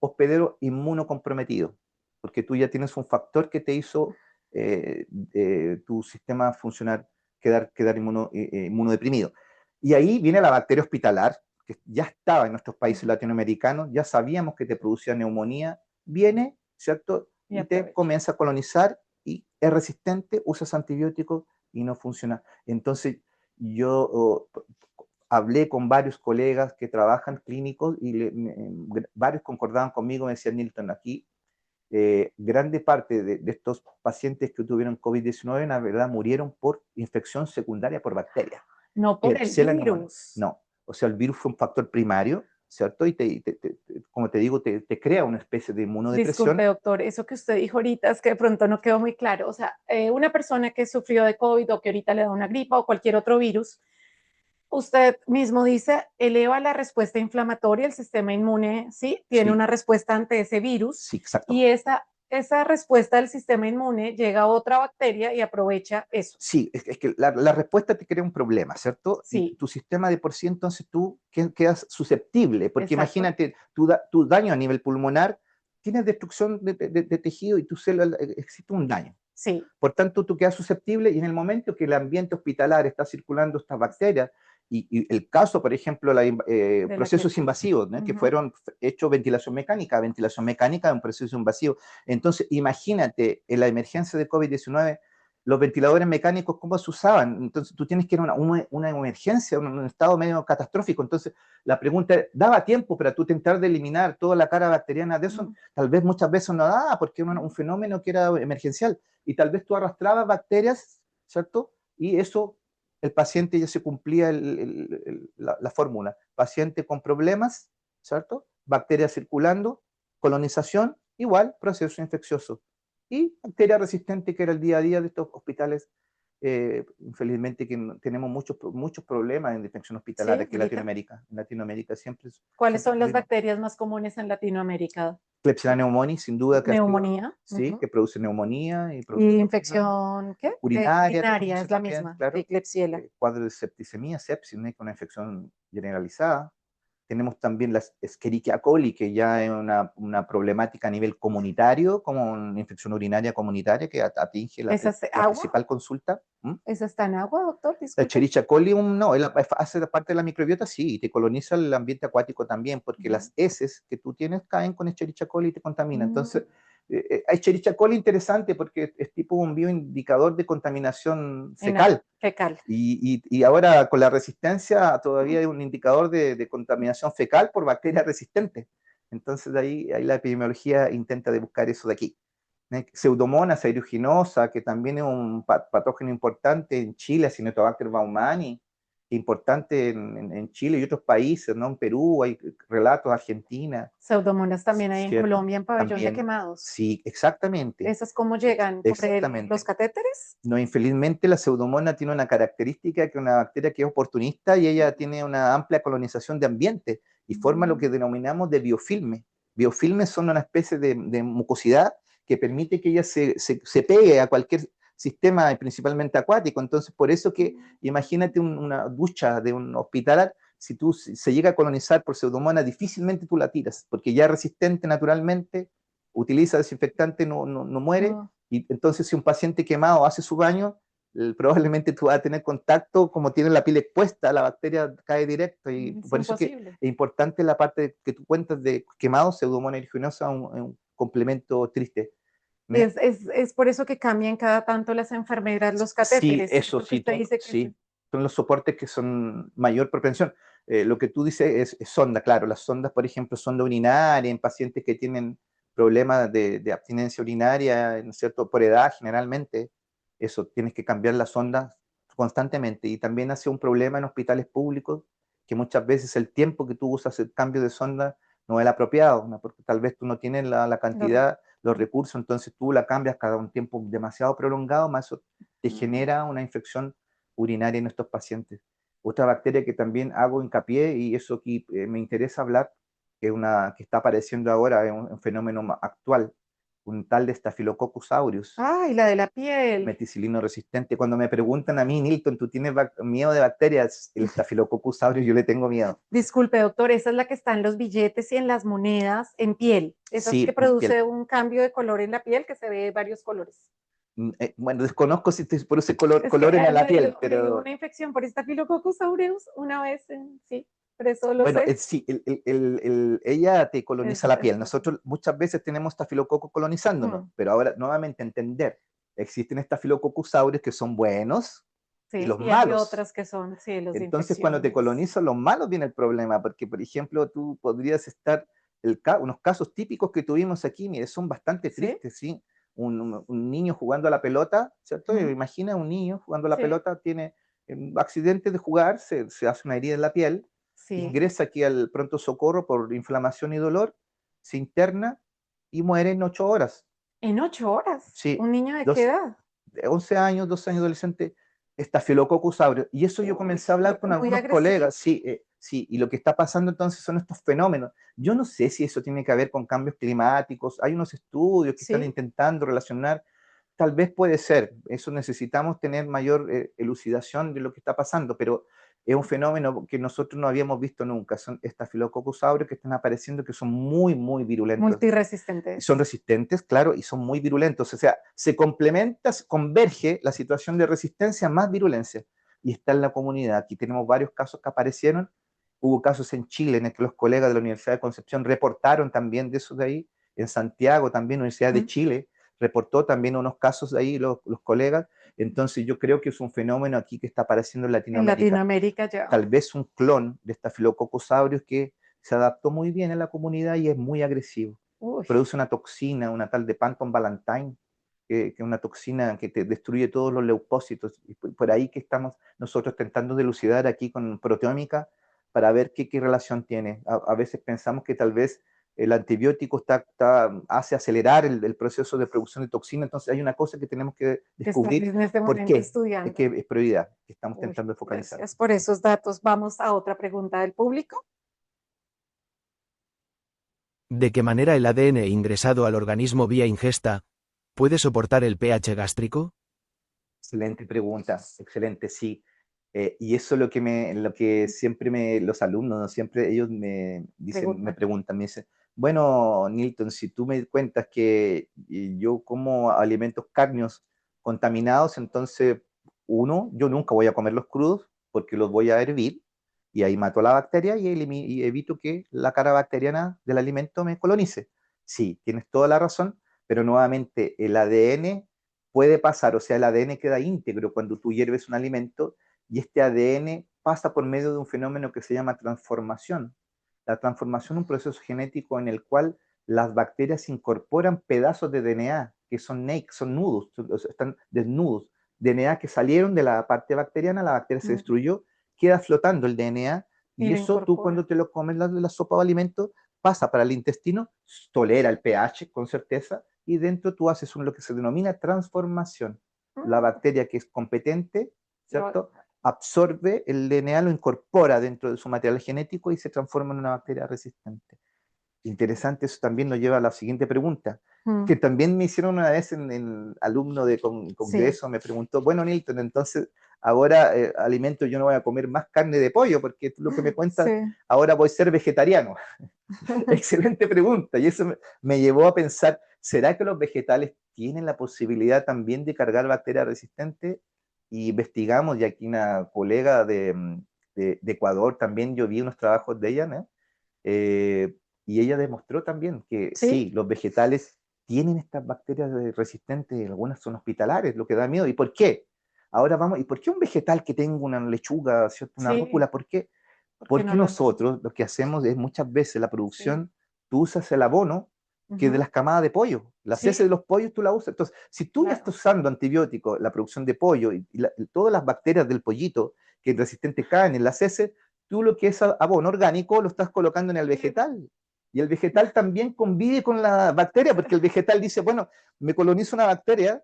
hospedero inmunocomprometido, porque tú ya tienes un factor que te hizo tu sistema funcionar, quedar inmunodeprimido. Y ahí viene la bacteria hospitalar, que ya estaba en nuestros países latinoamericanos, ya sabíamos que te producía neumonía, viene, ¿cierto? Y Y te aprovecho. comienza a colonizar y es resistente, usas antibióticos y no funciona. Entonces, yo hablé con varios colegas que trabajan clínicos y varios concordaban conmigo, me decían, Nilton, aquí grande parte de estos pacientes que tuvieron COVID-19, la verdad, murieron por infección secundaria por bacterias. No por el Klebsiella pneumoniae. virus. No, o sea, el virus fue un factor primario, ¿cierto? Y como te digo, te crea una especie de Disculpe, inmunodepresión. doctor, eso que usted dijo ahorita es que de pronto no quedó muy claro. O sea, una persona que sufrió de COVID o que ahorita le da una gripa o cualquier otro virus, usted mismo dice, eleva la respuesta inflamatoria, el sistema inmune, ¿sí? Tiene Sí, una respuesta ante ese virus sí, exacto. y esa respuesta del sistema inmune llega a otra bacteria y aprovecha eso. Sí, es que la respuesta te crea un problema, ¿cierto? Y Sí, tu sistema de por sí, entonces tú quedas susceptible, porque exacto. imagínate, tu daño a nivel pulmonar, tienes destrucción de tejido y tu célula, existe un daño. Sí, Por tanto, tú quedas susceptible, y en el momento que el ambiente hospitalar está circulando estas bacterias, y el caso, por ejemplo, de la procesos Klebsiella. invasivos, ¿no?, que fueron hechos ventilación mecánica es un proceso invasivo. Entonces, imagínate, en la emergencia de COVID-19, los ventiladores mecánicos, ¿cómo se usaban? Entonces tú tienes que ir a una emergencia, un estado medio catastrófico. Entonces la pregunta es, ¿daba tiempo para tú intentar de eliminar toda la cara bacteriana de eso? Tal vez muchas veces no daba, porque era un fenómeno que era emergencial. Y tal vez tú arrastrabas bacterias, ¿cierto? Y eso, el paciente ya se cumplía la fórmula. Paciente con problemas, ¿cierto? Bacterias circulando, colonización, igual, proceso infeccioso. Y bacteria resistente, que era el día a día de estos hospitales. Infelizmente que tenemos muchos problemas en infección hospitalaria aquí en Latinoamérica. En Latinoamérica siempre. ¿Cuáles son las bacterias más comunes en Latinoamérica? Klebsiella pneumoniae, sin duda. Neumonía. Sí, que produce neumonía. Y infección, ¿qué? Urinaria. Urinaria, es la también, misma, claro. sí, Klebsiella. Cuadro de septicemia, sepsis, ¿no? Una infección generalizada. Tenemos también la Escherichia coli, que ya es una problemática a nivel comunitario, como una infección urinaria comunitaria que atinge la principal consulta. ¿Esa está en agua, doctor? La Escherichia coli, no, hace parte de la microbiota, sí, y te coloniza el ambiente acuático también, porque las heces que tú tienes caen con Escherichia coli y te contaminan. Entonces, Escherichia coli interesante porque es tipo un bioindicador de contaminación fecal. Y ahora con la resistencia todavía hay un indicador de contaminación fecal por bacterias resistentes. Entonces de ahí la epidemiología intenta de buscar eso de aquí. Pseudomonas aeruginosa, que también es un patógeno importante en Chile, Acinetobacter baumannii, importante en Chile y otros países, ¿no? En Perú hay relatos, Argentina. Pseudomonas también hay en Colombia, en Pabellón también, de Quemados. Sí, exactamente. ¿Esas cómo llegan? ¿Por los catéteres? No, infelizmente la pseudomonas tiene una característica, que es una bacteria que es oportunista y ella tiene una amplia colonización de ambiente y forma lo que denominamos de biofilme. Biofilmes son una especie de mucosidad que permite que ella se pegue a cualquier sistema, principalmente acuático. Entonces, por eso que imagínate una ducha de un hospital, si se llega a colonizar por pseudomonas, difícilmente tú la tiras, porque ya es resistente naturalmente, utiliza desinfectante, no muere. Y entonces, si un paciente quemado hace su baño, probablemente tú vas a tener contacto, como tiene la piel expuesta, la bacteria cae directo. Y por eso que es importante la parte que tú cuentas de quemado, Pseudomonas aeruginosa, un complemento triste. Es por eso que cambian cada tanto las enfermeras los catéteres. Sí, eso sí, sí. Son los soportes que son mayor propensión. Lo que tú dices es sonda, claro. Las sondas, por ejemplo, sonda urinaria en pacientes que tienen problemas de abstinencia urinaria, ¿no es cierto? Por edad, generalmente. Eso, tienes que cambiar las sondas constantemente. Y también hace un problema en hospitales públicos, que muchas veces el tiempo que tú usas el cambio de sonda no es el apropiado, ¿no? Porque tal vez tú no tienes la cantidad, los recursos, entonces tú la cambias cada un tiempo demasiado prolongado, más eso te genera una infección urinaria en estos pacientes. Otra bacteria que también hago hincapié, y eso aquí me interesa hablar, que está apareciendo ahora, es un fenómeno actual, un tal de Staphylococcus aureus. ¡Ay, la de la piel! Meticilino resistente. Cuando me preguntan a mí, Nilton, ¿tú tienes miedo de bacterias? El Staphylococcus aureus, yo le tengo miedo. Disculpe, doctor, esa es la que está en los billetes y en las monedas, en piel. Esa es que produce un cambio de color en la piel, que se ve varios colores. Bueno, desconozco si te produce color en la piel, pero... Una infección por Staphylococcus aureus una vez, sí. Pero eso lo bueno, sé. sí, ella te coloniza la piel. Nosotros muchas veces tenemos estafilococcus colonizándonos, pero ahora nuevamente entender, existen estafilococcus aureus que son buenos y los malos. Hay otras que son, sí, los Entonces, cuando te colonizan los malos viene el problema, porque, por ejemplo, tú podrías estar, unos casos típicos que tuvimos aquí, mire, son bastante tristes, ¿sí? Un niño jugando a la pelota, ¿cierto? Imagina un niño jugando a la pelota, tiene un accidente de jugar, se hace una herida en la piel, ingresa aquí al pronto socorro por inflamación y dolor, se interna y muere en 8 horas. ¿En 8 horas? Sí. ¿Un niño de qué edad? De 11 años, 12 años adolescente, Staphylococcus aureus. Y eso yo comencé a hablar con algunos colegas. Sí, y lo que está pasando entonces son estos fenómenos. Yo no sé si eso tiene que ver con cambios climáticos. Hay unos estudios que están intentando relacionar. Tal vez puede ser. Eso necesitamos tener mayor elucidación de lo que está pasando, pero es un fenómeno que nosotros no habíamos visto nunca. Son Staphylococcus aureus que están apareciendo, que son muy, muy virulentos. Multiresistentes. Son resistentes, claro, y son muy virulentos. O sea, se complementa, converge la situación de resistencia más virulencia. Y está en la comunidad. Aquí tenemos varios casos que aparecieron. Hubo casos en Chile en el que los colegas de la Universidad de Concepción reportaron también de eso de ahí. En Santiago también, Universidad de Chile, reportó también unos casos ahí los colegas. Entonces yo creo que es un fenómeno aquí que está apareciendo en En Latinoamérica. Latinoamérica ya. Tal vez un clon de Staphylococcus aureus que se adaptó muy bien en la comunidad y es muy agresivo. Uy, Produce una toxina, una tal de Panton Valentine, que es una toxina que te destruye todos los leucócitos. Y por ahí que estamos nosotros intentando dilucidar aquí con proteómica para ver qué relación tiene. A veces pensamos que tal vez el antibiótico hace acelerar el proceso de producción de toxina, entonces hay una cosa que tenemos que que están descubrir en este por momento qué. Es estudiando. que es prioridad, que estamos Uy, intentando focalizar. gracias por esos datos. Vamos a otra pregunta del público. ¿De qué manera el ADN ingresado al organismo vía ingesta puede soportar el pH gástrico? Excelente pregunta, excelente, sí. Y eso es lo que siempre los alumnos, ¿no? Siempre ellos me dicen, me Pregunta. preguntan, me dicen, bueno, Nilton, si tú me cuentas que yo como alimentos cárneos contaminados, entonces, uno, yo nunca voy a comerlos crudos porque los voy a hervir y ahí mato a la bacteria y evito que la cara bacteriana del alimento me colonice. Sí, tienes toda la razón, pero nuevamente el ADN puede pasar, o sea, el ADN queda íntegro cuando tú hierves un alimento y este ADN pasa por medio de un fenómeno que se llama transformación. La transformación es un proceso genético en el cual las bacterias incorporan pedazos de DNA que son naked, son nudos, están desnudos. DNA que salieron de la parte bacteriana, la bacteria se destruyó, queda flotando el DNA Y y lo eso tú incorpora. cuando te lo comes la sopa de alimento pasa para el intestino, tolera el pH con certeza y dentro tú haces lo que se denomina transformación. La Mm, bacteria que es competente, lo- ¿cierto? Absorbe el DNA, lo incorpora dentro de su material genético y se transforma en una bacteria resistente. Interesante, eso también nos lleva a la siguiente pregunta, mm, que también me hicieron una vez en alumno de sí, congreso, me preguntó, bueno, Nilton, entonces ahora alimento, yo no voy a comer más carne de pollo, porque tú lo que me cuentas, sí. ahora voy a ser vegetariano. Excelente pregunta, y eso me llevó a pensar, ¿será que los vegetales tienen la posibilidad también de cargar bacterias resistentes? Y investigamos, y aquí una colega de Ecuador también, yo vi unos trabajos de ella, ¿no? Eh, y ella demostró también que Sí, sí, los vegetales tienen estas bacterias resistentes, algunas son hospitalares, lo que da miedo. ¿Y por qué? Ahora vamos, ¿y por qué un vegetal que tenga una lechuga, ¿cierto? Una sí, rúcula, por qué? porque no Porque lo hacen. nosotros lo que hacemos es muchas veces la Sí, producción, tú usas el abono que es de ujú, las camadas de pollo, las heces de sí, los pollos tú la usas. Entonces, si tú ya claro. estás usando antibióticos, la producción de pollo y todas las bacterias del pollito que resistentes caen en las heces, tú lo que es abono orgánico lo estás colocando en el Sí, vegetal. Y el vegetal también convive con la bacteria, porque el vegetal dice, bueno, me coloniza una bacteria,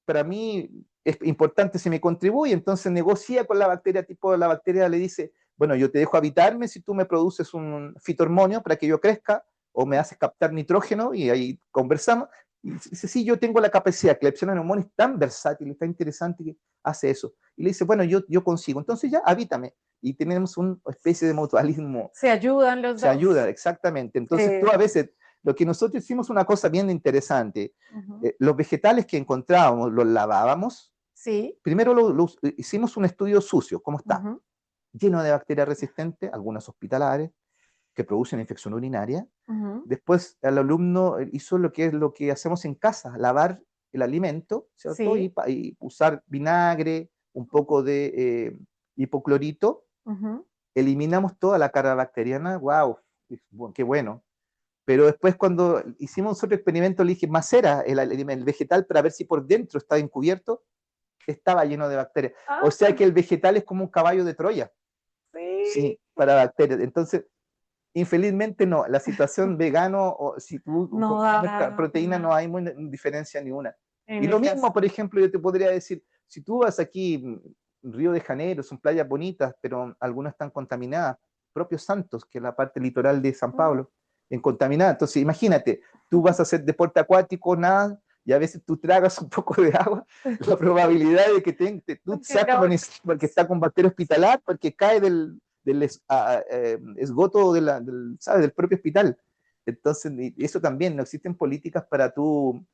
para mí es importante si me contribuye, entonces negocia con la bacteria, tipo la bacteria le dice, bueno, yo te dejo habitarme si tú me produces un fitohormonio para que yo crezca, o me haces captar nitrógeno, y ahí conversamos, y dice, sí, yo tengo la capacidad, que la Epsilon Hormone es tan versátil, es tan interesante que hace eso, y le dice, bueno, yo consigo, entonces ya, habítame, y tenemos una especie de mutualismo, se ayudan los se ayuda, dos. exactamente, entonces tú a Eso. veces, lo que nosotros hicimos una cosa bien interesante, Ujú, los vegetales que encontrábamos los lavábamos. sí, Primero hicimos un estudio sucio, ¿cómo está? ujú, Lleno de bacterias resistentes, algunas hospitalares, que producen infección urinaria. ujú, Después el alumno hizo lo que es lo que hacemos en casa, lavar el alimento, ¿cierto? sí, Y usar vinagre, un poco de hipoclorito. ujú. Eliminamos toda la carga bacteriana, wow, qué bueno. Pero después cuando hicimos otro experimento, le dije, macera el vegetal para ver si por dentro está encubierto, estaba lleno de bacterias. O sea Ah, que el vegetal es como un caballo de Troya, sí. sí, para bacterias. Entonces, infelizmente no, la situación vegano, o si tú No consumes da proteína, no hay diferencia ninguna. en Y el lo mismo, caso. por ejemplo, yo te podría decir, si tú vas aquí, Río de Janeiro, son playas bonitas, pero algunas están contaminadas, propios Santos, que es la parte litoral de San Mm, Pablo, en contaminada. Entonces, imagínate, tú vas a hacer deporte acuático, nada, y a veces tú tragas un poco de agua, la probabilidad de que tú seas Pero, colonizado porque está con bacteria sí, hospitalar, porque cae del esgoto ¿sabes? Del propio hospital. Entonces, y eso también, no existen políticas para tú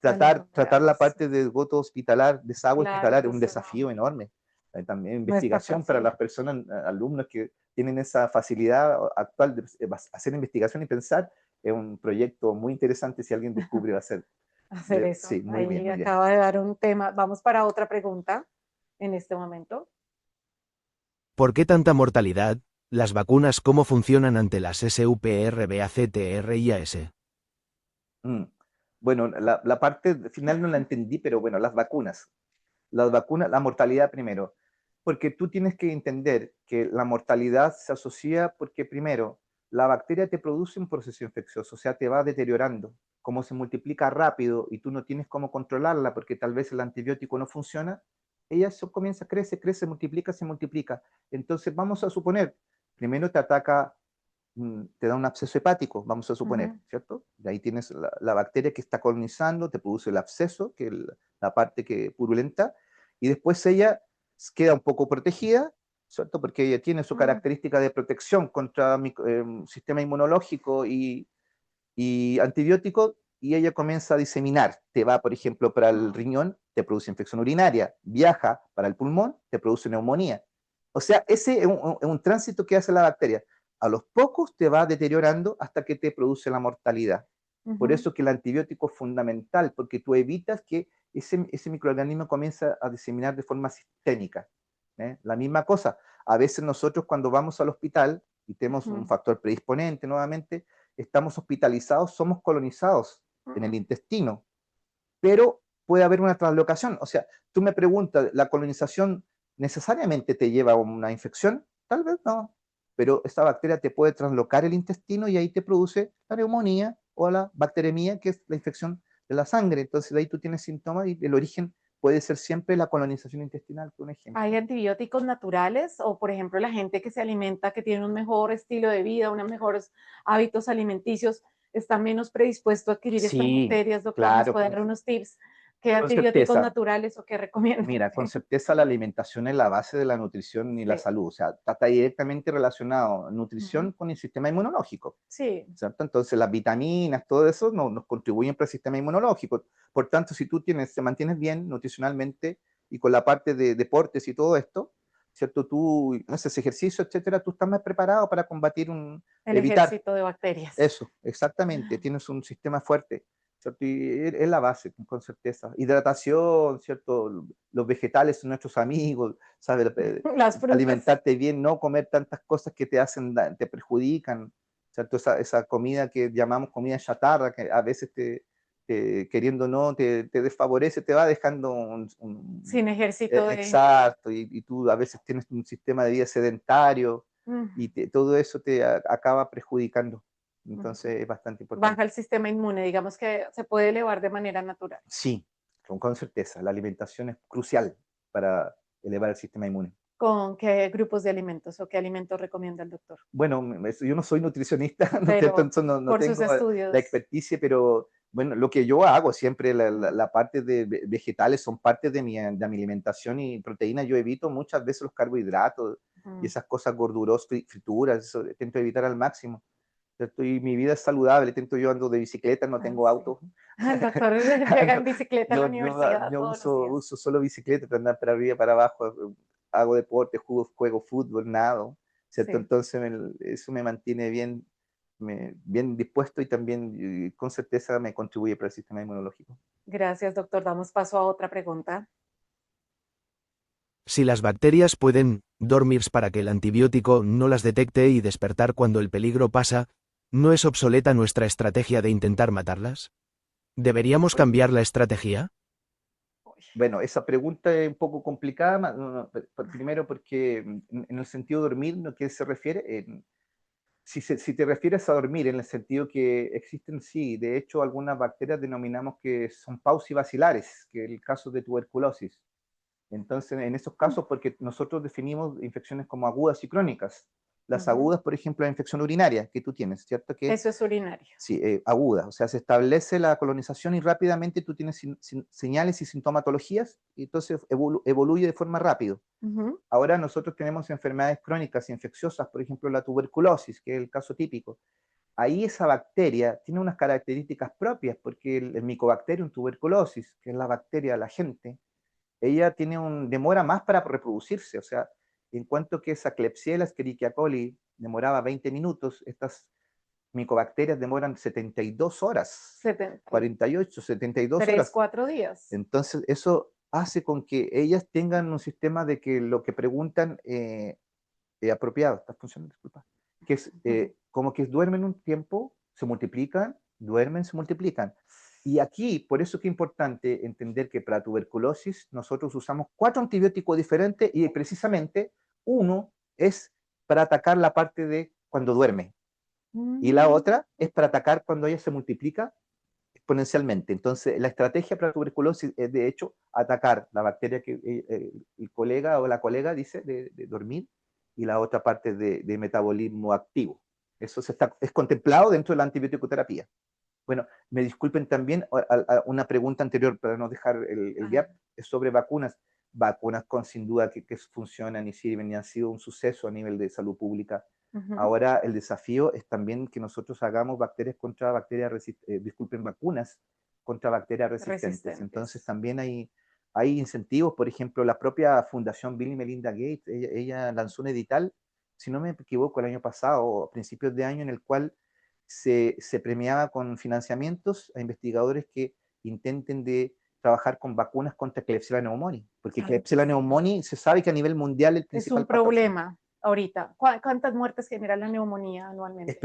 tratar la monitorearlos. parte de esgoto hospitalar, desagüe Claro hospitalar, es que un sí, desafío enorme. Hay también no está investigación para fácil. las personas, alumnos que tienen esa facilidad actual de hacer investigación y pensar, es un proyecto muy interesante si alguien descubre va a ser. hacer eso. Sí, muy bien, Ahí muy bien. acaba de dar un tema. Vamos para otra pregunta en este momento. ¿Por qué tanta mortalidad? ¿Las vacunas cómo funcionan ante las SUPRBACTRIAS? Mm. Bueno, la parte final no la entendí, pero bueno, las vacunas, la mortalidad primero, porque tú tienes que entender que la mortalidad se asocia porque primero, la bacteria te produce un proceso infeccioso, o sea, te va deteriorando. Como se multiplica rápido y tú no tienes cómo controlarla porque tal vez el antibiótico no funciona, ella comienza, crece, multiplica, se multiplica. Entonces vamos a suponer, primero te ataca, te da un absceso hepático, vamos a suponer, Ujú, ¿cierto? De ahí tienes la bacteria que está colonizando, te produce el absceso, que es la parte que purulenta, y después ella queda un poco protegida, ¿cierto? Porque ella tiene su mm, característica de protección contra sistema inmunológico y antibiótico, y ella comienza a diseminar. Te va, por ejemplo, para el riñón, te produce infección urinaria, viaja para el pulmón, te produce neumonía. O sea, ese es un tránsito que hace la bacteria. A los pocos te va deteriorando hasta que te produce la mortalidad. Por ujú. eso que el antibiótico es fundamental, porque tú evitas que ese microorganismo comience a diseminar de forma sistémica. La misma cosa, a veces nosotros cuando vamos al hospital y tenemos un Ujú. factor predisponente nuevamente, estamos hospitalizados, somos colonizados en el intestino, pero puede haber una translocación. O sea, tú me preguntas, ¿la colonización necesariamente te lleva a una infección? Tal vez no, pero esta bacteria te puede translocar el intestino y ahí te produce la neumonía o la bacteremia, que es la infección de la sangre. Entonces, de ahí tú tienes síntomas y el origen puede ser siempre la colonización intestinal, por un ¿Hay ejemplo. antibióticos naturales o, por ejemplo, la gente que se alimenta, que tiene un mejor estilo de vida, unos mejores hábitos alimenticios, está menos predispuesto a adquirir estas Sí, bacterias? Doctor, ¿nos claro, puede dar unos tips? ¿Qué con antibióticos certeza. naturales o qué recomienda? Mira, con certeza la alimentación es la base de la nutrición y la Sí. salud, o sea, está directamente relacionado nutrición Ujú. con el sistema inmunológico, Sí. ¿cierto? Entonces las vitaminas, todo eso nos contribuyen para el sistema inmunológico. Por tanto, si tú te mantienes bien nutricionalmente y con la parte de deportes y todo esto, ¿cierto? Tú haces ejercicio, etcétera, tú estás más preparado para El evitar ejército de bacterias. eso, exactamente, tienes un sistema fuerte, ¿cierto? Y es la base, con certeza. Hidratación, ¿cierto? Los vegetales son nuestros amigos, ¿sabes? Las frutas. Alimentarte bien, no comer tantas cosas que te hacen, te perjudican, ¿cierto? Esa comida que llamamos comida chatarra, que a veces queriendo o no, te desfavorece, te va dejando Sin ejército de... exacto, y tú a veces tienes un sistema de vida sedentario, Mm, y todo eso te acaba perjudicando. ujú. Entonces es bastante Baja importante. el sistema inmune, digamos que se puede elevar de manera natural. Sí, con certeza. La alimentación es crucial para elevar el sistema inmune. ¿Con qué grupos de alimentos o qué alimentos recomienda el doctor? Bueno, yo no soy nutricionista, no, Pero entonces no por sus tengo la estudios. experticia, pero bueno, lo que yo hago siempre, la parte de vegetales son parte de mi alimentación y proteína. Yo evito muchas veces los carbohidratos y Ujú. esas cosas gordurosas, frituras, eso intento evitar al máximo. ¿Cierto? Y mi vida es saludable, intento yo ando de bicicleta, no Ah, tengo sí. auto. El doctor llega en bicicleta a la No, universidad yo todos los días. uso solo bicicleta para andar para arriba, para abajo, hago deporte, juego fútbol, nado, ¿cierto? Sí, Entonces eso me mantiene bien, bien dispuesto y también con certeza me contribuye para el sistema inmunológico. gracias, doctor. Damos paso a otra pregunta. Si las bacterias pueden dormir para que el antibiótico no las detecte y despertar cuando el peligro pasa, ¿no es obsoleta nuestra estrategia de intentar matarlas? ¿Deberíamos cambiar la estrategia? Uy. Bueno, esa pregunta es un poco complicada, primero porque en el sentido de dormir, ¿no? ¿Qué se refiere? Si te refieres a dormir en el sentido que existen, sí, de hecho algunas bacterias denominamos que son paucibacilares, que es el caso de tuberculosis. Entonces, en esos casos, porque nosotros definimos infecciones como agudas y crónicas. Las Ujú. agudas, por ejemplo, la infección urinaria que tú tienes, ¿cierto? Que Eso es urinario. sí, aguda, o sea, se establece la colonización y rápidamente tú tienes señales y sintomatologías y entonces evoluye de forma rápida. Ujú. Ahora nosotros tenemos enfermedades crónicas e infecciosas, por ejemplo, la tuberculosis, que es el caso típico. Ahí esa bacteria tiene unas características propias, porque el Mycobacterium tuberculosis, que es la bacteria de la gente, ella demora más para reproducirse, o sea, en cuanto que esa Klebsiella escherichia coli demoraba 20 minutos, estas micobacterias demoran 72 horas, 70, 48, 72 3, horas. 4 días. Entonces, eso hace con que ellas tengan un sistema de que lo que preguntan apropiado, está funcionando, disculpa, que es como que duermen un tiempo, se multiplican, duermen, se multiplican. Y aquí, por eso que es importante entender que para tuberculosis nosotros usamos 4 antibióticos diferentes y precisamente uno es para atacar la parte de cuando duerme y la otra es para atacar cuando ella se multiplica exponencialmente. Entonces, la estrategia para tuberculosis es, de hecho, atacar la bacteria que el colega o la colega dice de dormir y la otra parte de metabolismo activo. Eso es contemplado dentro de la antibioticoterapia. Bueno, me disculpen también una pregunta anterior para no dejar el gap, es sobre vacunas. Vacunas con sin duda que funcionan y sirven y han sido un suceso a nivel de salud pública. Ahora el desafío es también que nosotros hagamos vacunas contra bacterias resistentes. Entonces también hay incentivos, por ejemplo, la propia Fundación Bill y Melinda Gates, ella lanzó un edital, si no me equivoco, el año pasado, a principios de año, en el cual se premiaba con financiamientos a investigadores que intenten de trabajar con vacunas contra Klebsiella pneumoniae, porque Klebsiella pneumoniae se sabe que a nivel mundial el principal es un problema ahorita. ¿Cuántas muertes genera la neumonía anualmente?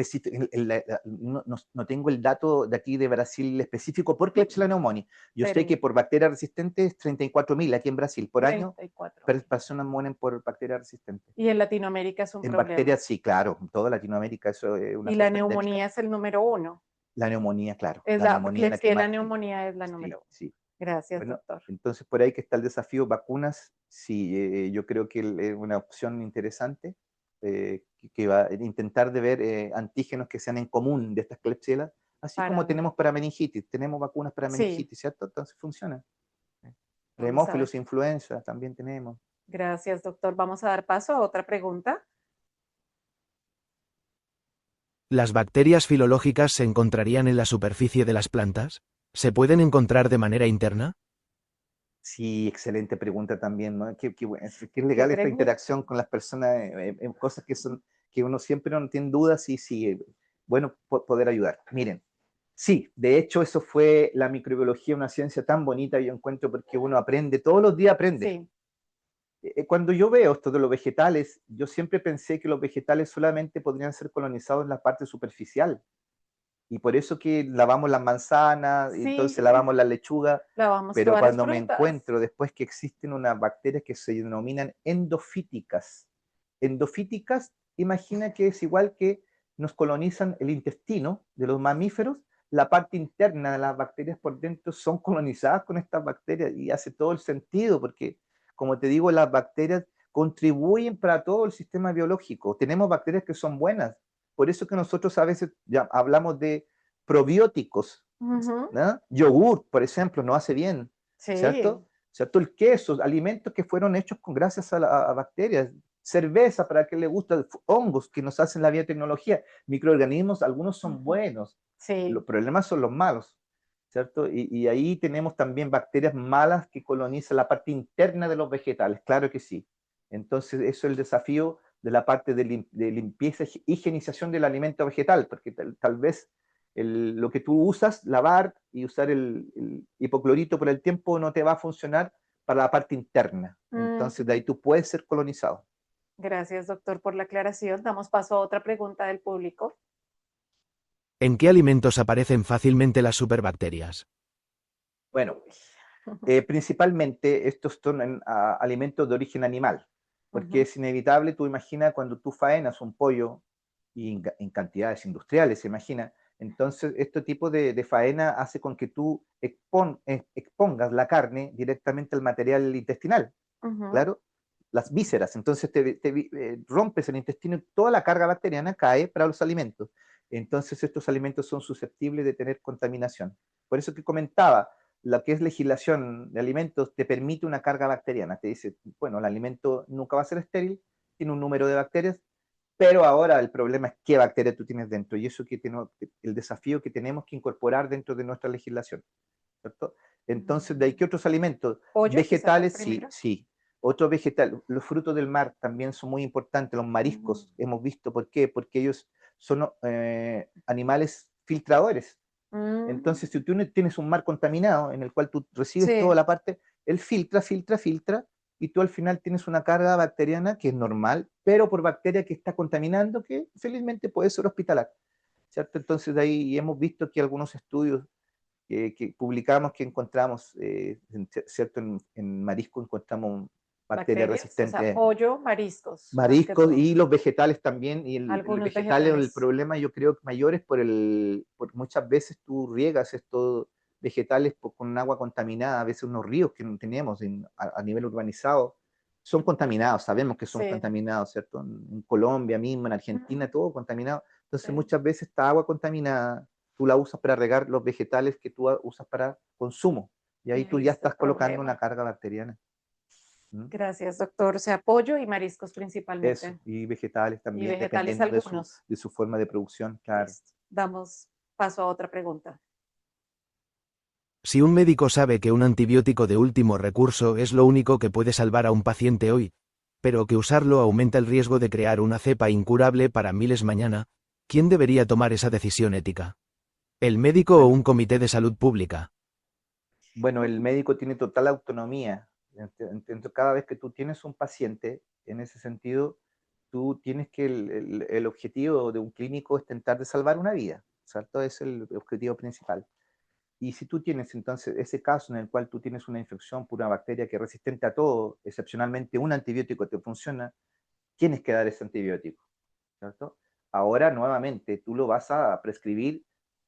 No tengo el dato de aquí de Brasil específico por Klebsiella pneumoniae. Yo sé que por bacterias resistentes 34.000 aquí en Brasil por año, personas mueren por bacterias resistentes. Y en Latinoamérica es un problema. En bacterias sí, claro, en toda Latinoamérica eso es una. Y la neumonía es el número 1. La neumonía, claro. La neumonía es la número 1. Sí. Gracias, bueno, doctor. Entonces, por ahí que está el desafío vacunas. Sí, yo creo que es una opción interesante que va a intentar de ver antígenos que sean en común de estas Klebsiella, así como tenemos para meningitis. Tenemos vacunas para meningitis, ¿cierto? Entonces funcionan. Hemófilos, influenza, también tenemos. Gracias, doctor. Vamos a dar paso a otra pregunta. ¿Las bacterias filológicas se encontrarían en la superficie de las plantas? ¿Se pueden encontrar de manera interna? Sí, excelente pregunta también, ¿no? Qué legal esta interacción con las personas en cosas que uno siempre no tiene dudas y sí, bueno, poder ayudar. Miren, sí, de hecho eso fue la microbiología, una ciencia tan bonita, yo encuentro, porque uno aprende, todos los días aprende. Sí. Cuando yo veo esto de los vegetales, yo siempre pensé que los vegetales solamente podrían ser colonizados en la parte superficial. Y por eso que lavamos las manzanas, sí, y entonces lavamos la lechuga, pero cuando me encuentro después que existen unas bacterias que se denominan endofíticas. Endofíticas, imagina que es igual que nos colonizan el intestino de los mamíferos, la parte interna de las bacterias por dentro son colonizadas con estas bacterias y hace todo el sentido porque, como te digo, las bacterias contribuyen para todo el sistema biológico. Tenemos bacterias que son buenas. Por eso que nosotros a veces ya hablamos de probióticos, ¿no? Yogur, por ejemplo, nos hace bien, sí, ¿cierto? El queso, alimentos que fueron hechos gracias a bacterias, cerveza para que le gusta, hongos que nos hacen la biotecnología, microorganismos, algunos son buenos, sí, los problemas son los malos, ¿cierto? Y ahí tenemos también bacterias malas que colonizan la parte interna de los vegetales, claro que sí. Entonces, eso es el desafío de la parte de limpieza e higienización del alimento vegetal, porque tal vez lo que tú usas, lavar y usar el hipoclorito por el tiempo no te va a funcionar para la parte interna. Entonces, de ahí tú puedes ser colonizado. Gracias, doctor, por la aclaración. Damos paso a otra pregunta del público. ¿En qué alimentos aparecen fácilmente las superbacterias? Bueno, principalmente estos son alimentos de origen animal, porque es inevitable, tú imaginas cuando tú faenas un pollo y en cantidades industriales, se imagina, entonces este tipo de faena hace con que tú expongas la carne directamente al material intestinal, claro, las vísceras, entonces rompes el intestino y toda la carga bacteriana cae para los alimentos, entonces estos alimentos son susceptibles de tener contaminación. Por eso que comentaba, lo que es legislación de alimentos te permite una carga bacteriana. Te dice, bueno, el alimento nunca va a ser estéril, tiene un número de bacterias, pero ahora el problema es qué bacteria tú tienes dentro. Y eso que el desafío que tenemos que incorporar dentro de nuestra legislación, ¿cierto? Entonces, ¿de ahí qué otros alimentos? ¿Pollo, vegetales, sí. Otros vegetales, los frutos del mar también son muy importantes, los mariscos, hemos visto, ¿por qué? Porque ellos son animales filtradores. Mm, Entonces, si tú tienes un mar contaminado en el cual tú recibes sí, toda la parte, él filtra, filtra, filtra, y tú al final tienes una carga bacteriana que es normal, pero por bacteria que está contaminando, que felizmente puede ser hospitalar, ¿cierto? Entonces, de ahí hemos visto que algunos estudios que publicamos que encontramos, ¿cierto? En marisco encontramos bacterias bacterias, o sea, resistentes, pollo, mariscos, más que mariscos todo. y los vegetales también. Y el Algunos vegetales, el vegetales. problema yo creo que mayor es por muchas veces tú riegas estos vegetales con agua contaminada, a veces unos ríos que no tenemos a nivel urbanizado son contaminados, sabemos que son Sí. contaminados, ¿cierto? En Colombia mismo, en Argentina, todo contaminado. Entonces muchas veces esta agua contaminada tú la usas para regar los vegetales que tú usas para consumo. Y Y ahí tú ahí ya está el estás colocando una problema. carga bacteriana. ¿Mm? Gracias, doctor. O sea, pollo y mariscos Eso, principalmente. y vegetales Y también, vegetales dependiendo algunos. de su forma de producción, claro. Listo. Damos paso a otra pregunta. Si un médico sabe que un antibiótico de último recurso es lo único que puede salvar a un paciente hoy, pero que usarlo aumenta el riesgo de crear una cepa incurable para miles mañana, ¿quién debería tomar esa decisión ética? ¿El médico o Bueno, un comité de salud pública? bueno, el médico tiene total autonomía. Cada vez que tú tienes un paciente, en ese sentido, tú tienes que el objetivo de un clínico es intentar de salvar una vida, ¿cierto? Es el objetivo principal. Y si tú tienes entonces ese caso en el cual tú tienes una infección por una bacteria que es resistente a todo, excepcionalmente un antibiótico te funciona, tienes que dar ese antibiótico, ¿cierto? Ahora, nuevamente, tú lo vas a prescribir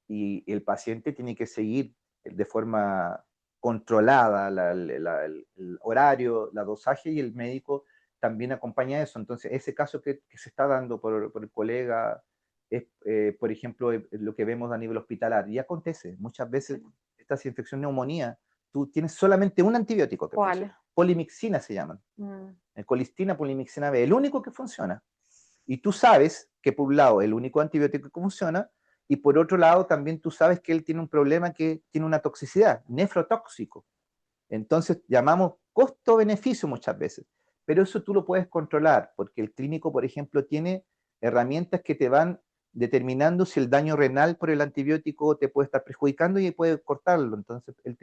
y el paciente tiene que seguir de forma controlada el horario, la dosaje, y el médico también acompaña eso. Entonces, ese caso que se está dando por el colega es, por ejemplo, lo que vemos a nivel hospitalario. Y acontece, muchas veces, Sí. estas infecciones neumonía, tú tienes solamente un antibiótico que funciona. ¿Cuál? Polimixina se llaman. Mm, El colistina, polimixina B, el único que funciona. Y tú sabes que por un lado el único antibiótico que funciona, y por otro lado también tú sabes que él tiene un problema que tiene una toxicidad, nefrotóxico. Entonces llamamos costo-beneficio muchas veces, pero eso tú lo puedes controlar, porque el clínico, por ejemplo, tiene herramientas que te van determinando si el daño renal por el antibiótico te puede estar perjudicando y puede cortarlo. Entonces él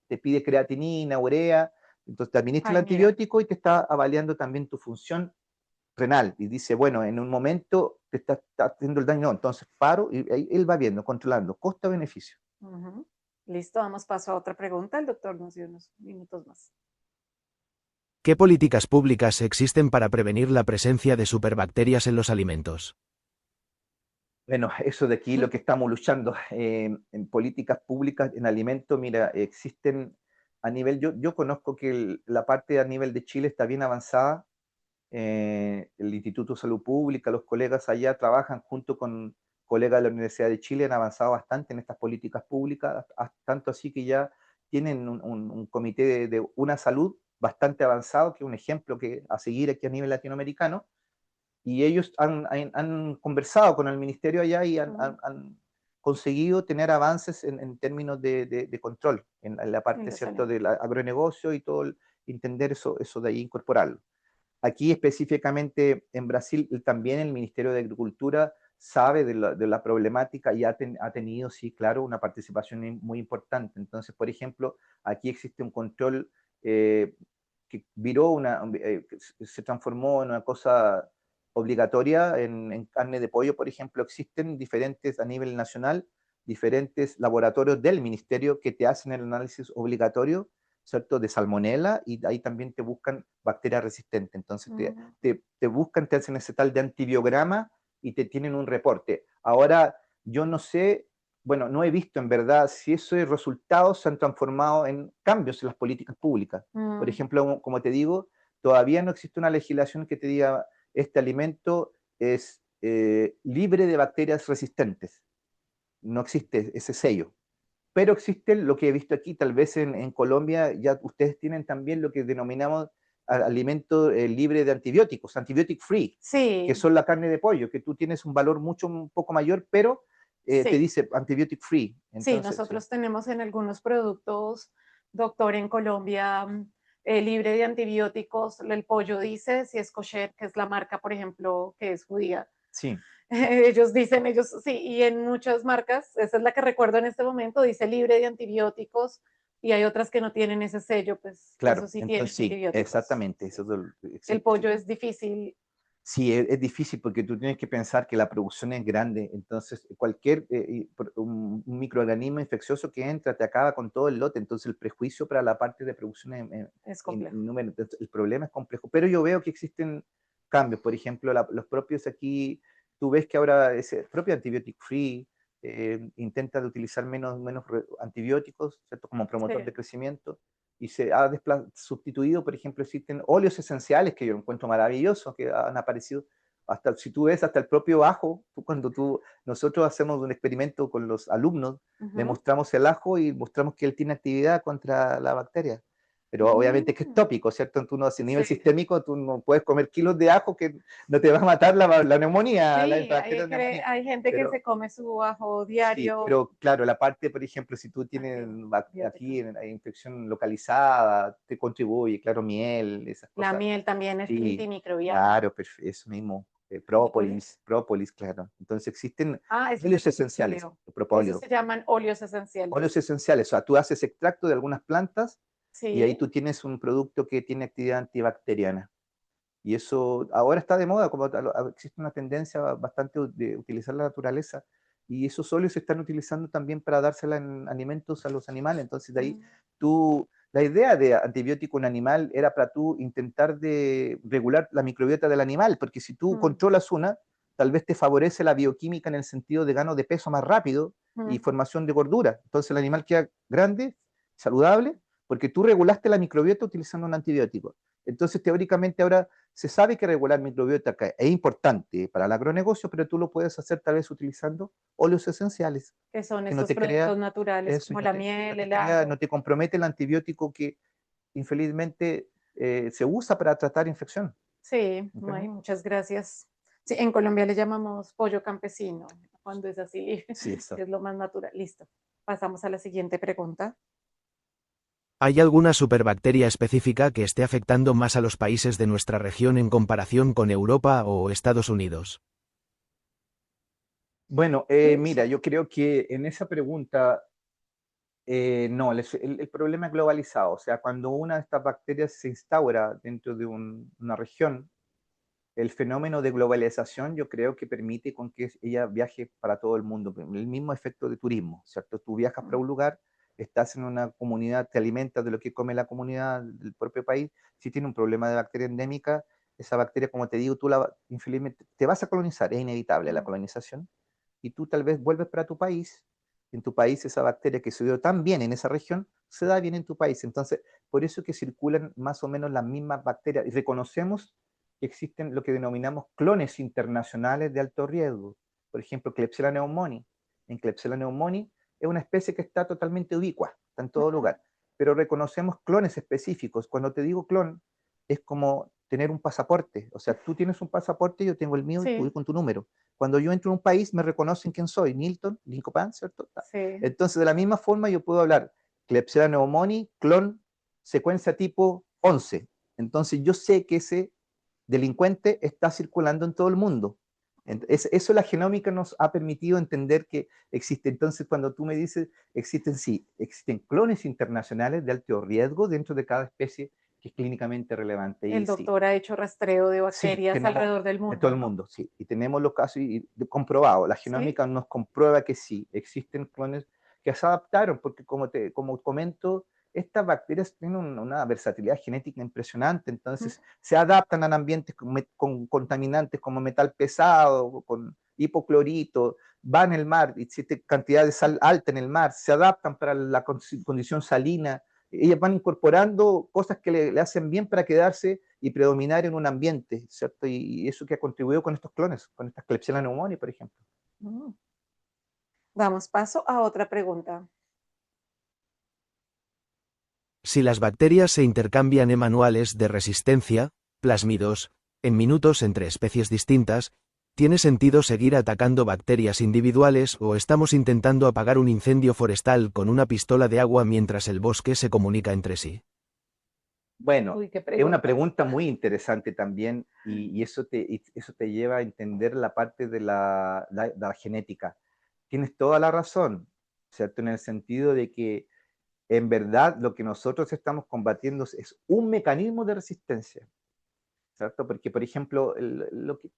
te pide creatinina, urea, entonces te administra el Ay, mira. antibiótico y te está avaliando también tu función renal y dice, bueno, en un momento te está haciendo el daño, no, entonces paro y ahí él va viendo, controlando, costo-beneficio. Ujú. Listo, damos paso a otra pregunta. El doctor nos dio unos minutos más. ¿Qué políticas públicas existen para prevenir la presencia de superbacterias en los alimentos? Bueno, eso de aquí lo que estamos luchando en políticas públicas, en alimentos, mira, existen a nivel, yo conozco que la parte a nivel de Chile está bien avanzada, el Instituto de Salud Pública, los colegas allá trabajan junto con colegas de la Universidad de Chile, han avanzado bastante en estas políticas públicas, tanto así que ya tienen un comité de una salud bastante avanzado, que es un ejemplo que, a seguir aquí a nivel latinoamericano, y ellos han conversado con el ministerio allá y han conseguido tener avances en términos de control, en la En parte, los ¿cierto?, alimentos. del agronegocio y todo, entender eso de ahí, incorporarlo. Aquí específicamente en Brasil, también el Ministerio de Agricultura sabe de la problemática y ha tenido, sí, claro, una participación muy importante. Entonces, por ejemplo, aquí existe un control que que se transformó en una cosa obligatoria en carne de pollo, por ejemplo. Existen diferentes, a nivel nacional, diferentes laboratorios del ministerio que te hacen el análisis obligatorio, ¿cierto?, de salmonela, y ahí también te buscan bacterias resistentes. Entonces Mm, te buscan, te hacen ese tal de antibiograma y te tienen un reporte. Ahora, yo no sé, bueno, no he visto en verdad si esos resultados se han transformado en cambios en las políticas públicas. Por mm, ejemplo, como te digo, todavía no existe una legislación que te diga este alimento es libre de bacterias resistentes. No existe ese sello. Pero existe lo que he visto aquí, tal vez en Colombia ya ustedes tienen también lo que denominamos alimento libre de antibióticos, antibiotic free, que sí, son la carne de pollo, que tú tienes un valor un poco mayor, pero te sí, dice antibiotic free. sí. Entonces, sí. Nosotros tenemos en algunos productos, doctor, en Colombia, libre de antibióticos. El pollo dice si es kosher, que es la marca, por ejemplo, que es judía. Sí. Ellos dicen, ellos sí, y en muchas marcas, esa es la que recuerdo en este momento, dice libre de antibióticos y hay otras que no tienen ese sello, pues eso Claro, sí tiene entonces sí, antibióticos. exactamente. El pollo es difícil, Sí, es difícil porque tú tienes que pensar que la producción es grande, entonces cualquier un microorganismo infeccioso que entra te acaba con todo el lote, entonces el prejuicio para la parte de producción es complejo. entonces, el problema es complejo, pero yo veo que existen cambios, por ejemplo, los propios aquí, tú ves que ahora ese propio antibiótico free intenta de utilizar menos antibióticos, ¿cierto? Como promotor de Sí. crecimiento y se ha sustituido, por ejemplo, existen óleos esenciales que yo encuentro maravillosos, que han aparecido, hasta si tú ves hasta el propio ajo, nosotros hacemos un experimento con los alumnos, le Ujú. mostramos el ajo y mostramos que él tiene actividad contra la bacteria. Pero obviamente es que es Mm, tópico, ¿cierto? Tú no, a nivel sí. sistémico, tú no puedes comer kilos de ajo que no te va a matar la neumonía, la Sí, bacteria de neumonía. hay gente que Pero se come su ajo sí, diario. pero claro, la parte, por ejemplo, si tú tienes Antibiótico. aquí infección localizada, te contribuye, claro, miel, esas La cosas. miel también es Sí, antimicrobiana. claro, eso mismo. Propolis. Própolis, claro. Entonces existen Ese es óleos el esenciales, propóleo. Esos propóleo, se llaman óleos óleos esenciales. esenciales. O sea, tú haces extracto de algunas plantas y ahí Sí. tú tienes un producto que tiene actividad antibacteriana. Y eso ahora está de moda, como existe una tendencia bastante de utilizar la naturaleza, y esos óleos se están utilizando también para dársela en alimentos a los animales. Entonces, de ahí Mm, la idea de antibiótico en animal era para tú intentar de regular la microbiota del animal, porque si tú mm, controlas una, tal vez te favorece la bioquímica en el sentido de gano de peso más rápido y mm. formación de gordura. Entonces, el animal queda grande, saludable, porque tú regulaste la microbiota utilizando un antibiótico. Entonces, teóricamente ahora se sabe que regular microbiota es importante para el agronegocio, pero tú lo puedes hacer tal vez utilizando óleos esenciales, Que son que no estos te crea productos naturales eso y como la no miel, te el crea, ajo. no te compromete el antibiótico que infelizmente se usa para tratar infección. Sí, ¿Entiendes? muchas gracias. Sí, en Colombia le llamamos pollo campesino, cuando es así, Sí, eso. es lo más natural. Listo. Pasamos a la siguiente pregunta. ¿Hay alguna superbacteria específica que esté afectando más a los países de nuestra región en comparación con Europa o Estados Unidos? Bueno, mira, yo creo que en esa pregunta, no, el problema es globalizado. O sea, cuando una de estas bacterias se instaura dentro de una región, el fenómeno de globalización yo creo que permite con que ella viaje para todo el mundo. El mismo efecto de turismo, ¿cierto? Tú viajas para Mm, un lugar, estás en una comunidad, te alimentas de lo que come la comunidad del propio país. Si tiene un problema de bacteria endémica, esa bacteria, como te digo, infelizmente te vas a colonizar, es inevitable la mm. colonización, y tú tal vez vuelves para tu país. En tu país esa bacteria que se dio tan bien en esa región, se da bien en tu país. Entonces, por eso que circulan más o menos las mismas bacterias y reconocemos que existen lo que denominamos clones internacionales de alto riesgo. Por ejemplo, Klebsiella pneumoniae. En Klebsiella pneumoniae es una especie que está totalmente ubicua, está en todo Ujú. lugar, pero reconocemos clones específicos. Cuando te digo clon, es como tener un pasaporte. O sea, tú tienes un pasaporte, yo tengo el mío y tú Sí, con tu número. Cuando yo entro a un país, me reconocen quién soy, Nilton, Lincopan, ¿cierto? sí. Entonces, de la misma forma, yo puedo hablar Klebsiella pneumoniae, clon, secuencia tipo 11. Entonces, yo sé que ese delincuente está circulando en todo el mundo. Eso la genómica nos ha permitido entender que existe. Entonces, cuando tú me dices, existen clones internacionales de alto riesgo dentro de cada especie que es clínicamente relevante. El Y sí, doctor ha hecho rastreo de sí, bacterias tenemos alrededor del en todo mundo, el ¿no? mundo, sí. Y tenemos los casos comprobado. La Sí. genómica nos comprueba que sí, existen clones que se adaptaron, porque como comento, estas bacterias tienen una versatilidad genética impresionante, Mm. entonces se adaptan a ambientes con contaminantes como metal pesado, con hipoclorito, van en el mar, existe cantidad de sal alta en el mar, se adaptan para la condición salina, ellas van incorporando cosas que le hacen bien para quedarse y predominar en un ambiente, ¿cierto? Y eso que ha contribuido con estos clones, con estas Klebsiella pneumoniae, por ejemplo. Mm. Damos paso a otra pregunta. Si las bacterias se intercambian en manuales de resistencia, plásmidos, en minutos entre especies distintas, ¿tiene sentido seguir atacando bacterias individuales o estamos intentando apagar un incendio forestal con una pistola de agua mientras el bosque se comunica entre sí? Bueno, Uy, qué es una pregunta. pregunta muy interesante también y eso te lleva a entender la parte de la genética. Tienes toda la razón, ¿cierto? En el sentido de que en verdad lo que nosotros estamos combatiendo es un mecanismo de resistencia, ¿cierto? Porque, por ejemplo,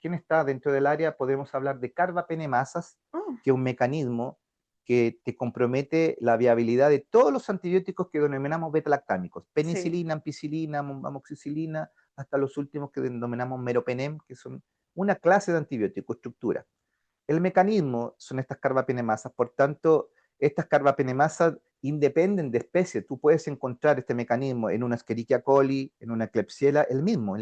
quien está dentro del área, podemos hablar de carbapenemasas, Mm, que es un mecanismo que te compromete la viabilidad de todos los antibióticos que denominamos beta-lactámicos, sí. penicilina, ampicilina, amoxicilina, hasta los últimos que denominamos meropenem, que son una clase de antibiótico, estructura. El mecanismo son estas carbapenemasas, por tanto, estas carbapenemasas independen de especie. Tú puedes encontrar este mecanismo en una Escherichia coli, en una Klebsiella, el mismo,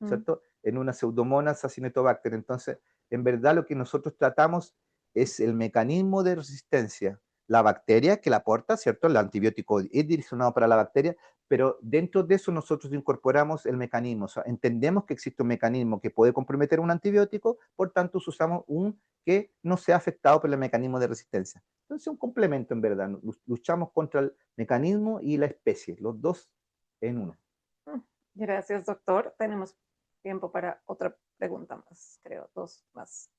Mm, ¿cierto? En una Pseudomonas acinetobacter. Entonces, en verdad lo que nosotros tratamos es el mecanismo de resistencia. La bacteria que la aporta, ¿cierto? El antibiótico es direccionado para la bacteria, pero dentro de eso nosotros incorporamos el mecanismo. O sea, entendemos que existe un mecanismo que puede comprometer un antibiótico, por tanto usamos un que no sea afectado por el mecanismo de resistencia. Entonces, un complemento en verdad. Luchamos contra el mecanismo y la especie, los dos en uno. mm. Gracias, doctor. Tenemos tiempo para otra pregunta más, creo, dos más.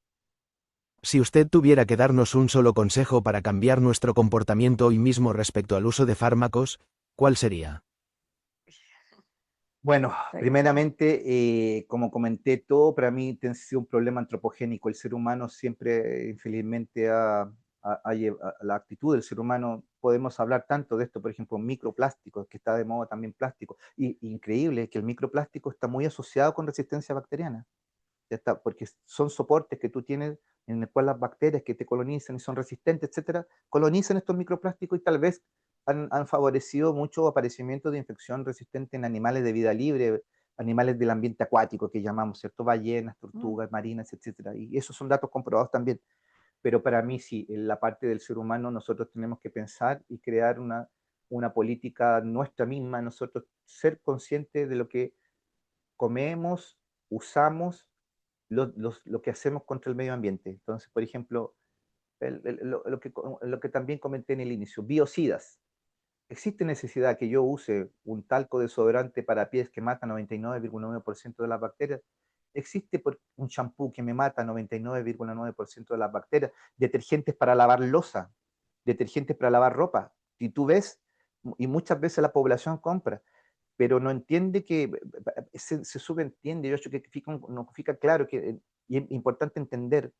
Si usted tuviera que darnos un solo consejo para cambiar nuestro comportamiento hoy mismo respecto al uso de fármacos, ¿cuál sería? Bueno, Pregunta. primeramente, como comenté, todo para mí ha sido un problema antropogénico. El ser humano siempre, infelizmente, la actitud del ser humano, podemos hablar tanto de esto, por ejemplo, microplásticos, que está de moda también plástico. Y increíble que el microplástico está muy asociado con resistencia bacteriana. Ya está, porque son soportes que tú tienes en el cual las bacterias que te colonizan y son resistentes, etcétera, colonizan estos microplásticos y tal vez han favorecido mucho aparecimiento de infección resistente en animales de vida libre, animales del ambiente acuático que llamamos, ¿cierto? Ballenas, Mm, tortugas marinas, etcétera. Y esos son datos comprobados también. Pero para mí sí, en la parte del ser humano nosotros tenemos que pensar y crear una política nuestra misma, nosotros ser conscientes de lo que comemos, usamos lo que hacemos contra el medio ambiente. Entonces, por ejemplo, lo que también comenté en el inicio, biocidas. ¿Existe necesidad que yo use un talco desodorante para pies que mata 99,9% de las bacterias? ¿Existe un champú que me mata 99,9% de las bacterias? Detergentes para lavar loza, detergentes para lavar ropa. Si tú ves, y muchas veces la población compra, pero no entiende que se subentiende, yo creo que no fica claro que y es importante entender,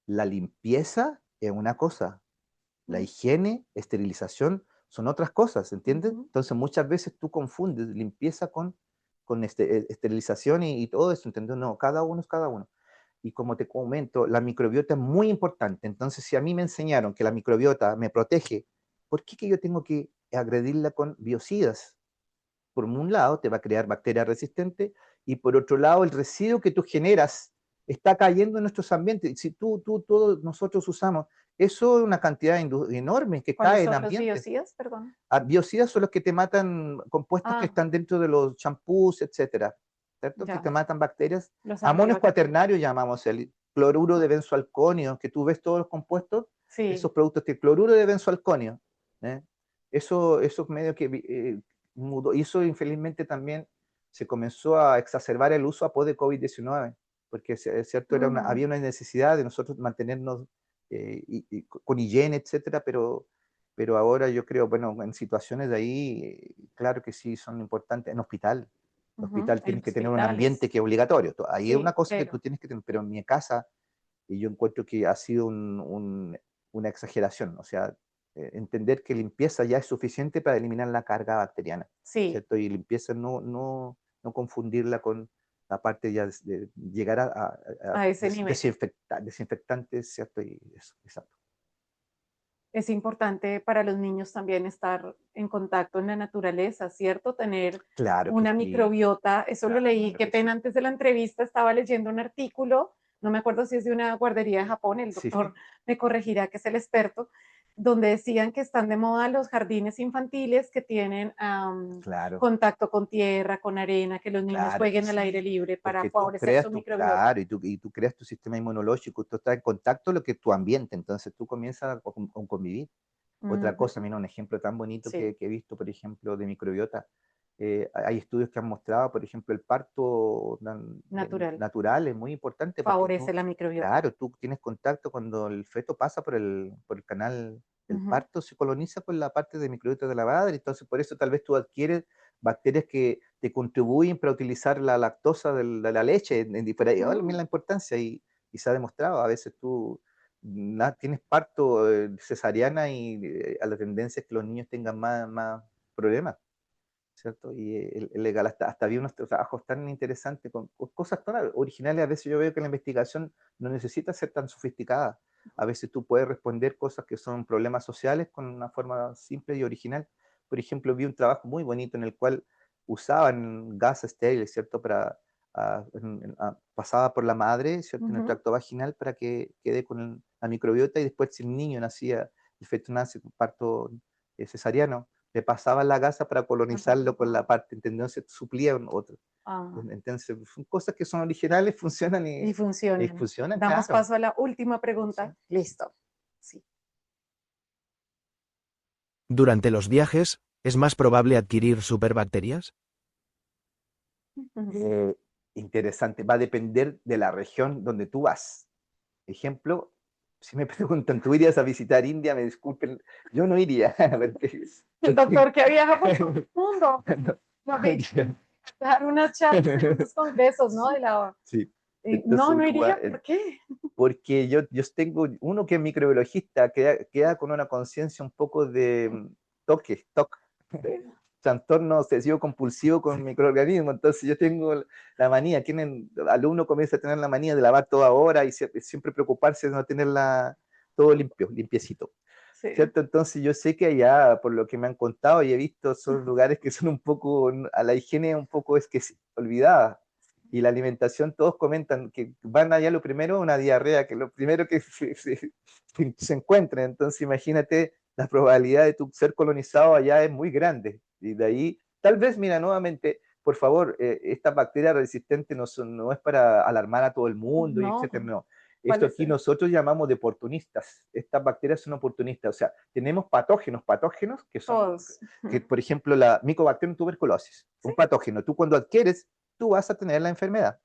la limpieza es una cosa, la mm, higiene, esterilización son otras cosas, ¿entiendes? ujú. Entonces muchas veces tú confundes limpieza con esterilización y todo eso, ¿entiendes? No, cada uno es cada uno. Y como te comento, la microbiota es muy importante. Entonces, si a mí me enseñaron que la microbiota me protege, ¿por qué que yo tengo que agredirla con biocidas? Por un lado, te va a crear bacterias resistentes y por otro lado, el residuo que tú generas está cayendo en nuestros ambientes. Si todos nosotros usamos, eso es una cantidad enorme que ¿Cuáles cae en son los ambientes. biocidas? Perdón. Biocidas son los que te matan compuestos que Ah, están dentro de los champús, etcétera, ¿cierto? Que te ya, matan bacterias. los Amonios antibacteriales. cuaternarios llamamos el cloruro de benzoalconio, que tú ves todos los compuestos, esos Sí. productos que cloruro de benzoalconio, ¿eh? Eso es medio que mudó, y eso infelizmente también se comenzó a exacerbar el uso a de COVID-19, porque es cierto, Ujú. había una necesidad de nosotros mantenernos con higiene, etcétera, pero ahora yo creo, bueno, en situaciones de ahí, claro que sí son importantes. En hospital, el Ujú, hospital en tienes que tener un ambiente hospitales. que es obligatorio. Ahí es una Sí, cosa que tú pero tienes que tener, pero en mi casa, y yo encuentro que ha sido una exageración. O sea, entender que limpieza ya es suficiente para eliminar la carga bacteriana, sí, ¿cierto? Y limpieza no confundirla con la parte ya de llegar a a ese nivel. desinfectantes, ¿cierto? Y eso, exacto. Es importante para los niños también estar en contacto en la naturaleza, ¿cierto? Tener Claro que una sí. microbiota. Eso lo leí, Claro qué que sí. pena, antes de la entrevista estaba leyendo un artículo, no me acuerdo si es de una guardería de Japón, el Sí, doctor me corregirá que es el experto, donde decían que están de moda los jardines infantiles que tienen claro, contacto con tierra, con arena, que los niños claro que jueguen al aire sí. libre para Porque tú favorecer creas su microbiota. claro, y tú creas tu sistema inmunológico, tú estás en contacto con lo que es tu ambiente, entonces tú comienzas a convivir. Otra Ujú, cosa, mira, un ejemplo tan bonito sí. que he visto, por ejemplo, de microbiota. Hay estudios que han mostrado, por ejemplo, el parto Natural. natural es muy importante porque Favorece la microbiota. claro, tú tienes contacto cuando el feto pasa por el canal del Ujú. parto, se coloniza con la parte de microbiota de la madre, entonces por eso tal vez tú adquieres bacterias que te contribuyen para utilizar la lactosa de la leche, y por ahí, Mm. mira la importancia, y se ha demostrado, a veces tú tienes parto cesariana y a la tendencia es que los niños tengan más problemas. ¿Cierto? Y el legal hasta había unos trabajos tan interesantes con cosas tan originales. A veces yo veo que la investigación no necesita ser tan sofisticada. A veces tú puedes responder cosas que son problemas sociales con una forma simple y original. Por ejemplo, vi un trabajo muy bonito en el cual usaban gas estéril, ¿cierto? Pasada por la madre, ¿cierto? En el Ujú. tracto vaginal para que quede con la microbiota, y después si el niño nacía, el feto nace con parto cesariano, le pasaban la gasa para colonizarlo con la parte, entonces suplían otro. Ah, Entonces, son cosas que son originales, funcionan y y funcionan. funcionan, Damos claro. paso a la última pregunta. Sí. Listo. Sí. Durante los viajes, ¿es más probable adquirir superbacterias? Ujú. Eh, Interesante, va a depender de la región donde tú vas. Ejemplo, si me preguntan, ¿tú irías a visitar India? Me disculpen, yo no iría. El doctor que viaja por todo el mundo. No, No, no iría. dar unas charlas en unos congresos, ¿no? Sí, No, entonces no iría. ¿Por qué? porque yo tengo uno que es microbiologista, queda con una conciencia un poco de TOC, trastorno obsesivo compulsivo con microorganismos. Entonces yo tengo la manía, alumno comienza a tener la manía de lavar toda hora y siempre preocuparse de no tenerla todo limpiecito. Sí. ¿Cierto? Entonces yo sé que allá, por lo que me han contado y he visto, son lugares que son un poco, a la higiene un poco es que olvidada. Y la alimentación, todos comentan que van allá lo primero, una diarrea, que lo primero que se encuentre. Entonces imagínate, la probabilidad de tu ser colonizado allá es muy grande. Y de ahí, tal vez, mira, nuevamente, por favor, estas bacterias resistentes no es para alarmar a todo el mundo, y No, etcétera, no. ¿cuál Esto es aquí nosotros llamamos de oportunistas. Estas bacterias son oportunistas. O sea, tenemos patógenos que son, todos? por ejemplo, la Mycobacterium tuberculosis, Sí. un patógeno. Tú cuando adquieres, tú vas a tener la enfermedad.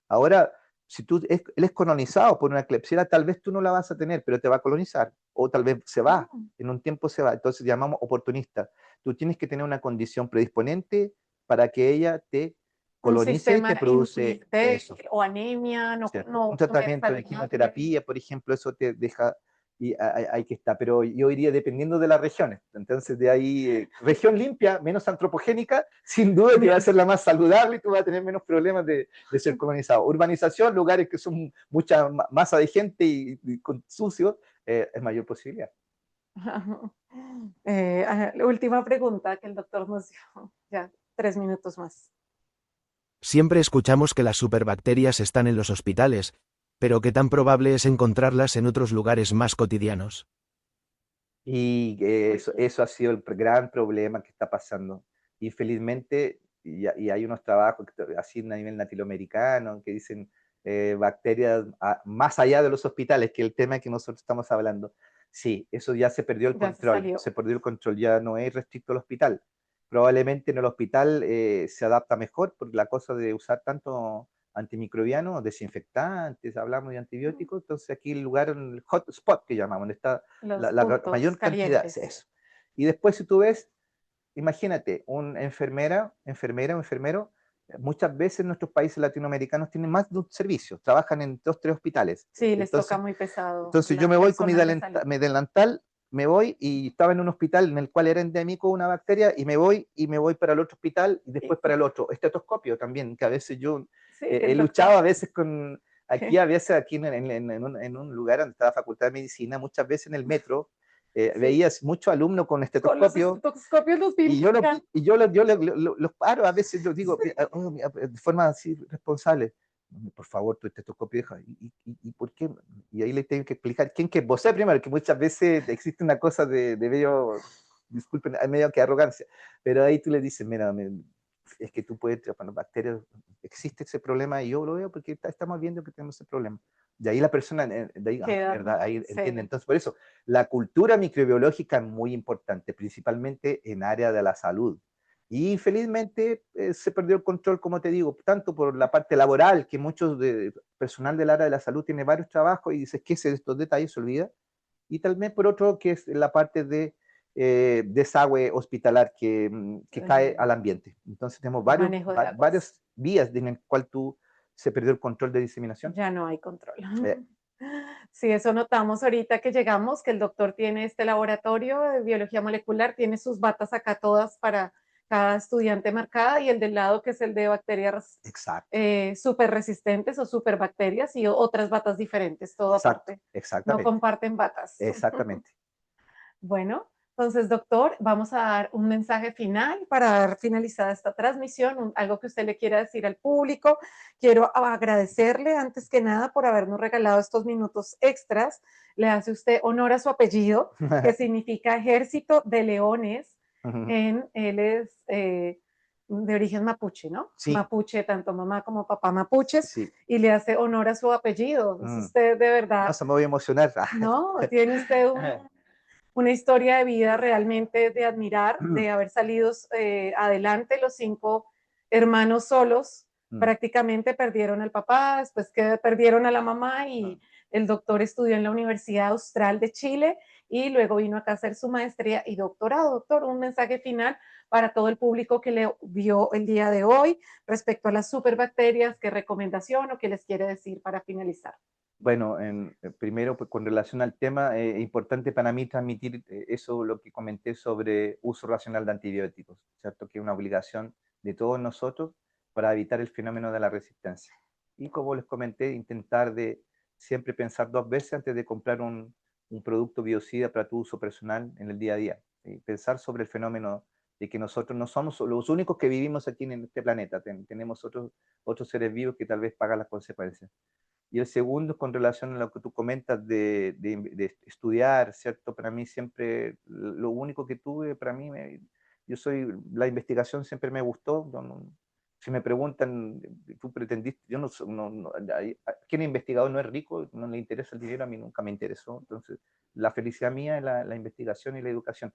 Ahora, si él es colonizado por una Klebsiella, tal vez tú no la vas a tener, pero te va a colonizar. O tal vez se va, Mm. en un tiempo se va. Entonces llamamos oportunista. Tú tienes que tener una condición predisponente para que ella te Un colonice y sistema te produce inmunitario eso. o anemia, no, ¿Cierto? Un no, no es tratamiento de saludable. quimioterapia, por ejemplo, eso te deja, y hay que estar, pero yo iría dependiendo de las regiones. Entonces, de ahí, región limpia, menos antropogénica, sin duda que va a ser la más saludable y tú vas a tener menos problemas de ser colonizado. Urbanización, lugares que son mucha masa de gente y con sucio, es mayor posibilidad. La última pregunta que el doctor nos dio. Ya, 3 minutos más. Siempre escuchamos que las superbacterias están en los hospitales, pero ¿qué tan probable es encontrarlas en otros lugares más cotidianos? Y eso ha sido el gran problema que está pasando. Infelizmente, y hay unos trabajos así a nivel latinoamericano que dicen bacterias más allá de los hospitales, que el tema que nosotros estamos hablando. Sí, eso ya se perdió el Ya se control, salió. ya no es restricto al hospital. Probablemente en el hospital se adapta mejor por la cosa de usar tanto antimicrobianos, desinfectantes, hablamos de antibióticos, entonces aquí el lugar, el hotspot que llamamos, donde está Los mayor puntos cantidad, es calientes. eso. Y después si tú ves, imagínate, una enfermera o enfermero, muchas veces en nuestros países latinoamericanos tienen más de un servicio, trabajan en 2, 3 hospitales. Sí, les toca Entonces, muy pesado entonces yo la me voy con personal de salud. mi delantal, me voy y estaba en un hospital en el cual era endémico una bacteria y me voy para el otro hospital y después para el otro. Estetoscopio también, que a veces yo Sí, he el luchado doctor. a veces con, aquí en un lugar donde está la Facultad de Medicina, muchas veces en el metro, Sí. veías muchos alumnos con Con los estetoscopio estetoscopios los y yo, lo, pintan. y yo, los paro, a veces los digo de forma así responsable. Por favor, tu estetoscopio, deja. ¿Y por qué? Y ahí le tengo que explicar quién que es vos primero, que muchas veces existe una cosa de medio, disculpen, medio que arrogancia, pero ahí tú le dices, mira, es que tú puedes, bueno, bacterias, existe ese problema y yo lo veo porque estamos viendo que tenemos ese problema. De ahí la persona, de ahí, Queda, ¿verdad? Ahí sí. entiende. Entonces, por eso, la cultura microbiológica es muy importante, principalmente en área de la salud. Y felizmente se perdió el control, como te digo, tanto por la parte laboral, que muchos personal del área de la salud tiene varios trabajos y dices que estos detalles se olvida, y también por otro que es la parte de desagüe hospitalar que cae al ambiente. Entonces tenemos Manejo de aguas. varias vías en el cual se perdió el control de diseminación. Ya no hay control. Eh, Sí, eso notamos ahorita que llegamos, que el doctor tiene este laboratorio de biología molecular, tiene sus batas acá todas para cada estudiante marcada y el del lado que es el de bacterias exacto, súper resistentes o superbacterias y otras batas diferentes, todo exacto, aparte. No exactamente, comparten batas. exactamente. Bueno, entonces, doctor, vamos a dar un mensaje final para dar finalizada esta transmisión, algo que usted le quiera decir al público. Quiero agradecerle antes que nada por habernos regalado estos minutos extras. Le hace usted honor a su apellido, que significa Ejército de Leones. Él es de origen mapuche, ¿no? Sí, Mapuche, tanto mamá como papá mapuches, sí. y le hace honor a su apellido. Es usted de verdad, No, se me voy a emocionar. ¿no? Tiene usted una historia de vida realmente de admirar, de haber salido adelante. Los 5 hermanos solos prácticamente perdieron al papá, después que perdieron a la mamá y el doctor estudió en la Universidad Austral de Chile y luego vino acá a hacer su maestría y doctorado. Doctor, un mensaje final para todo el público que le vio el día de hoy respecto a las superbacterias, qué recomendación o qué les quiere decir para finalizar. Bueno, primero, pues, con relación al tema, es importante para mí transmitir eso, lo que comenté sobre uso racional de antibióticos, ¿cierto? Que es una obligación de todos nosotros para evitar el fenómeno de la resistencia. Y como les comenté, intentar de siempre pensar 2 veces antes de comprar un producto biocida para tu uso personal en el día a día. Y pensar sobre el fenómeno de que nosotros no somos los únicos que vivimos aquí en este planeta, tenemos otros seres vivos que tal vez pagan las consecuencias. Y el segundo, con relación a lo que tú comentas de estudiar, ¿cierto? Para mí siempre, lo único que tuve, para mí, la investigación siempre me gustó. Si me preguntan, ¿tú pretendiste? Yo ¿quién es investigador no es rico? No le interesa el dinero, a mí nunca me interesó. Entonces, la felicidad mía es la investigación y la educación.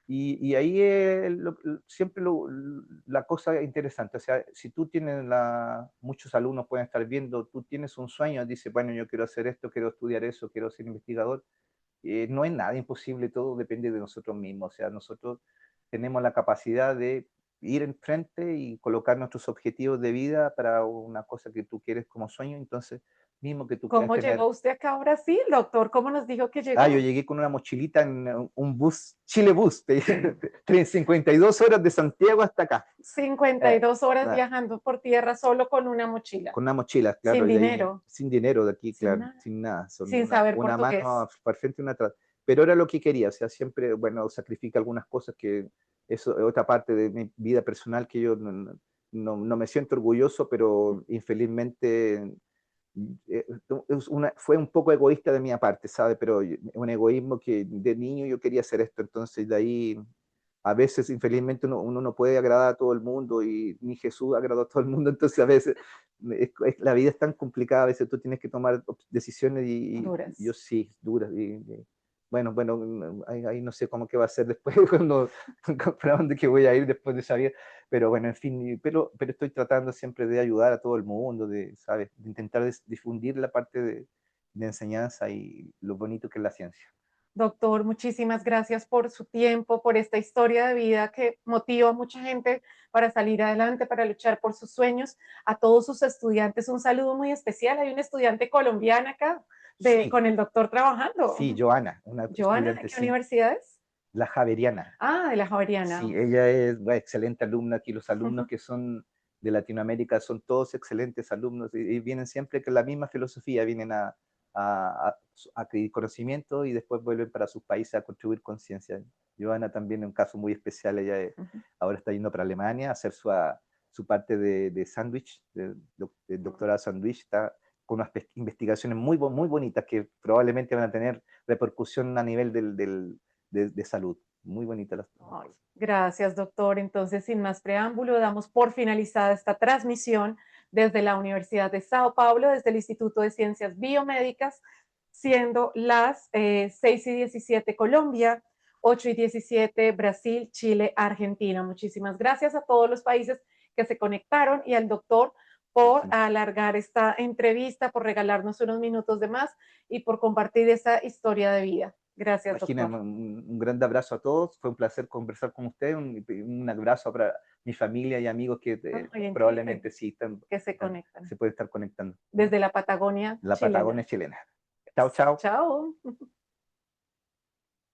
Y ahí siempre la cosa interesante, o sea, si tú tienes muchos alumnos pueden estar viendo, tú tienes un sueño, dices, bueno, yo quiero hacer esto, quiero estudiar eso, quiero ser investigador, no es nada imposible, todo depende de nosotros mismos, o sea, nosotros tenemos la capacidad de ir enfrente y colocar nuestros objetivos de vida para una cosa que tú quieres como sueño, entonces, mismo que tú quieras ¿Cómo tener. llegó usted acá a Brasil, doctor? ¿Cómo nos dijo que Yo llegó? llegué con una mochilita en un bus, Chile Bus, 52 horas de Santiago hasta acá. 52 horas Ah, viajando por tierra solo con una mochila, con una mochila, claro, sin y ahí dinero, sin dinero de aquí, sin claro, nada, sin nada, son sin saber una portugués. mano para frente y una atrás. Pero era lo que quería, o sea, siempre, bueno, sacrifica algunas cosas que eso es otra parte de mi vida personal que yo no me siento orgulloso, pero infelizmente fue un poco egoísta de mi parte, ¿sabe? Pero un egoísmo que de niño yo quería hacer esto, entonces de ahí a veces infelizmente uno no puede agradar a todo el mundo y ni Jesús agradó a todo el mundo, entonces a veces la vida es tan complicada, a veces tú tienes que tomar decisiones y yo Duras. sí, duras. Bueno, ahí no sé cómo que va a ser después, cuando, para dónde que voy a ir después de esa vida, pero bueno, en fin, pero estoy tratando siempre de ayudar a todo el mundo, ¿sabes? De intentar difundir la parte de enseñanza y lo bonito que es la ciencia. Doctor, muchísimas gracias por su tiempo, por esta historia de vida que motiva a mucha gente para salir adelante, para luchar por sus sueños. A todos sus estudiantes, un saludo muy especial. Hay una estudiante colombiana acá Sí, con el doctor trabajando. sí, Joana, una Joana, ¿de estudiante, qué sí, universidad es? la Javeriana. Ah, de la Sí, Javeriana. ella es una excelente alumna aquí. Los alumnos que son de Latinoamérica son todos excelentes alumnos y vienen siempre con la misma filosofía, vienen a adquirir conocimiento y después vuelven para sus países a contribuir con ciencia. Joana también es un caso muy especial, ahora está yendo para Alemania a hacer su parte de sándwich, de doctorado sándwich, está con unas investigaciones muy bonitas que probablemente van a tener repercusión a nivel de salud. Muy bonitas las Ay, cosas. gracias, doctor. Entonces, sin más preámbulo, damos por finalizada esta transmisión desde la Universidad de Sao Paulo, desde el Instituto de Ciencias Biomédicas, siendo las 6:17 Colombia, 8:17, Brasil, Chile, Argentina. Muchísimas gracias a todos los países que se conectaron y al doctor por alargar esta entrevista, por regalarnos unos minutos de más y por compartir esa historia de vida. Gracias, Imagina, doctor. un gran abrazo a todos. Fue un placer conversar con usted. Un abrazo para mi familia y amigos que Y en probablemente Chile, sí que se conectan se pueden estar conectando. desde la Patagonia La chilena. Patagonia chilena. Chao, chao. Chao.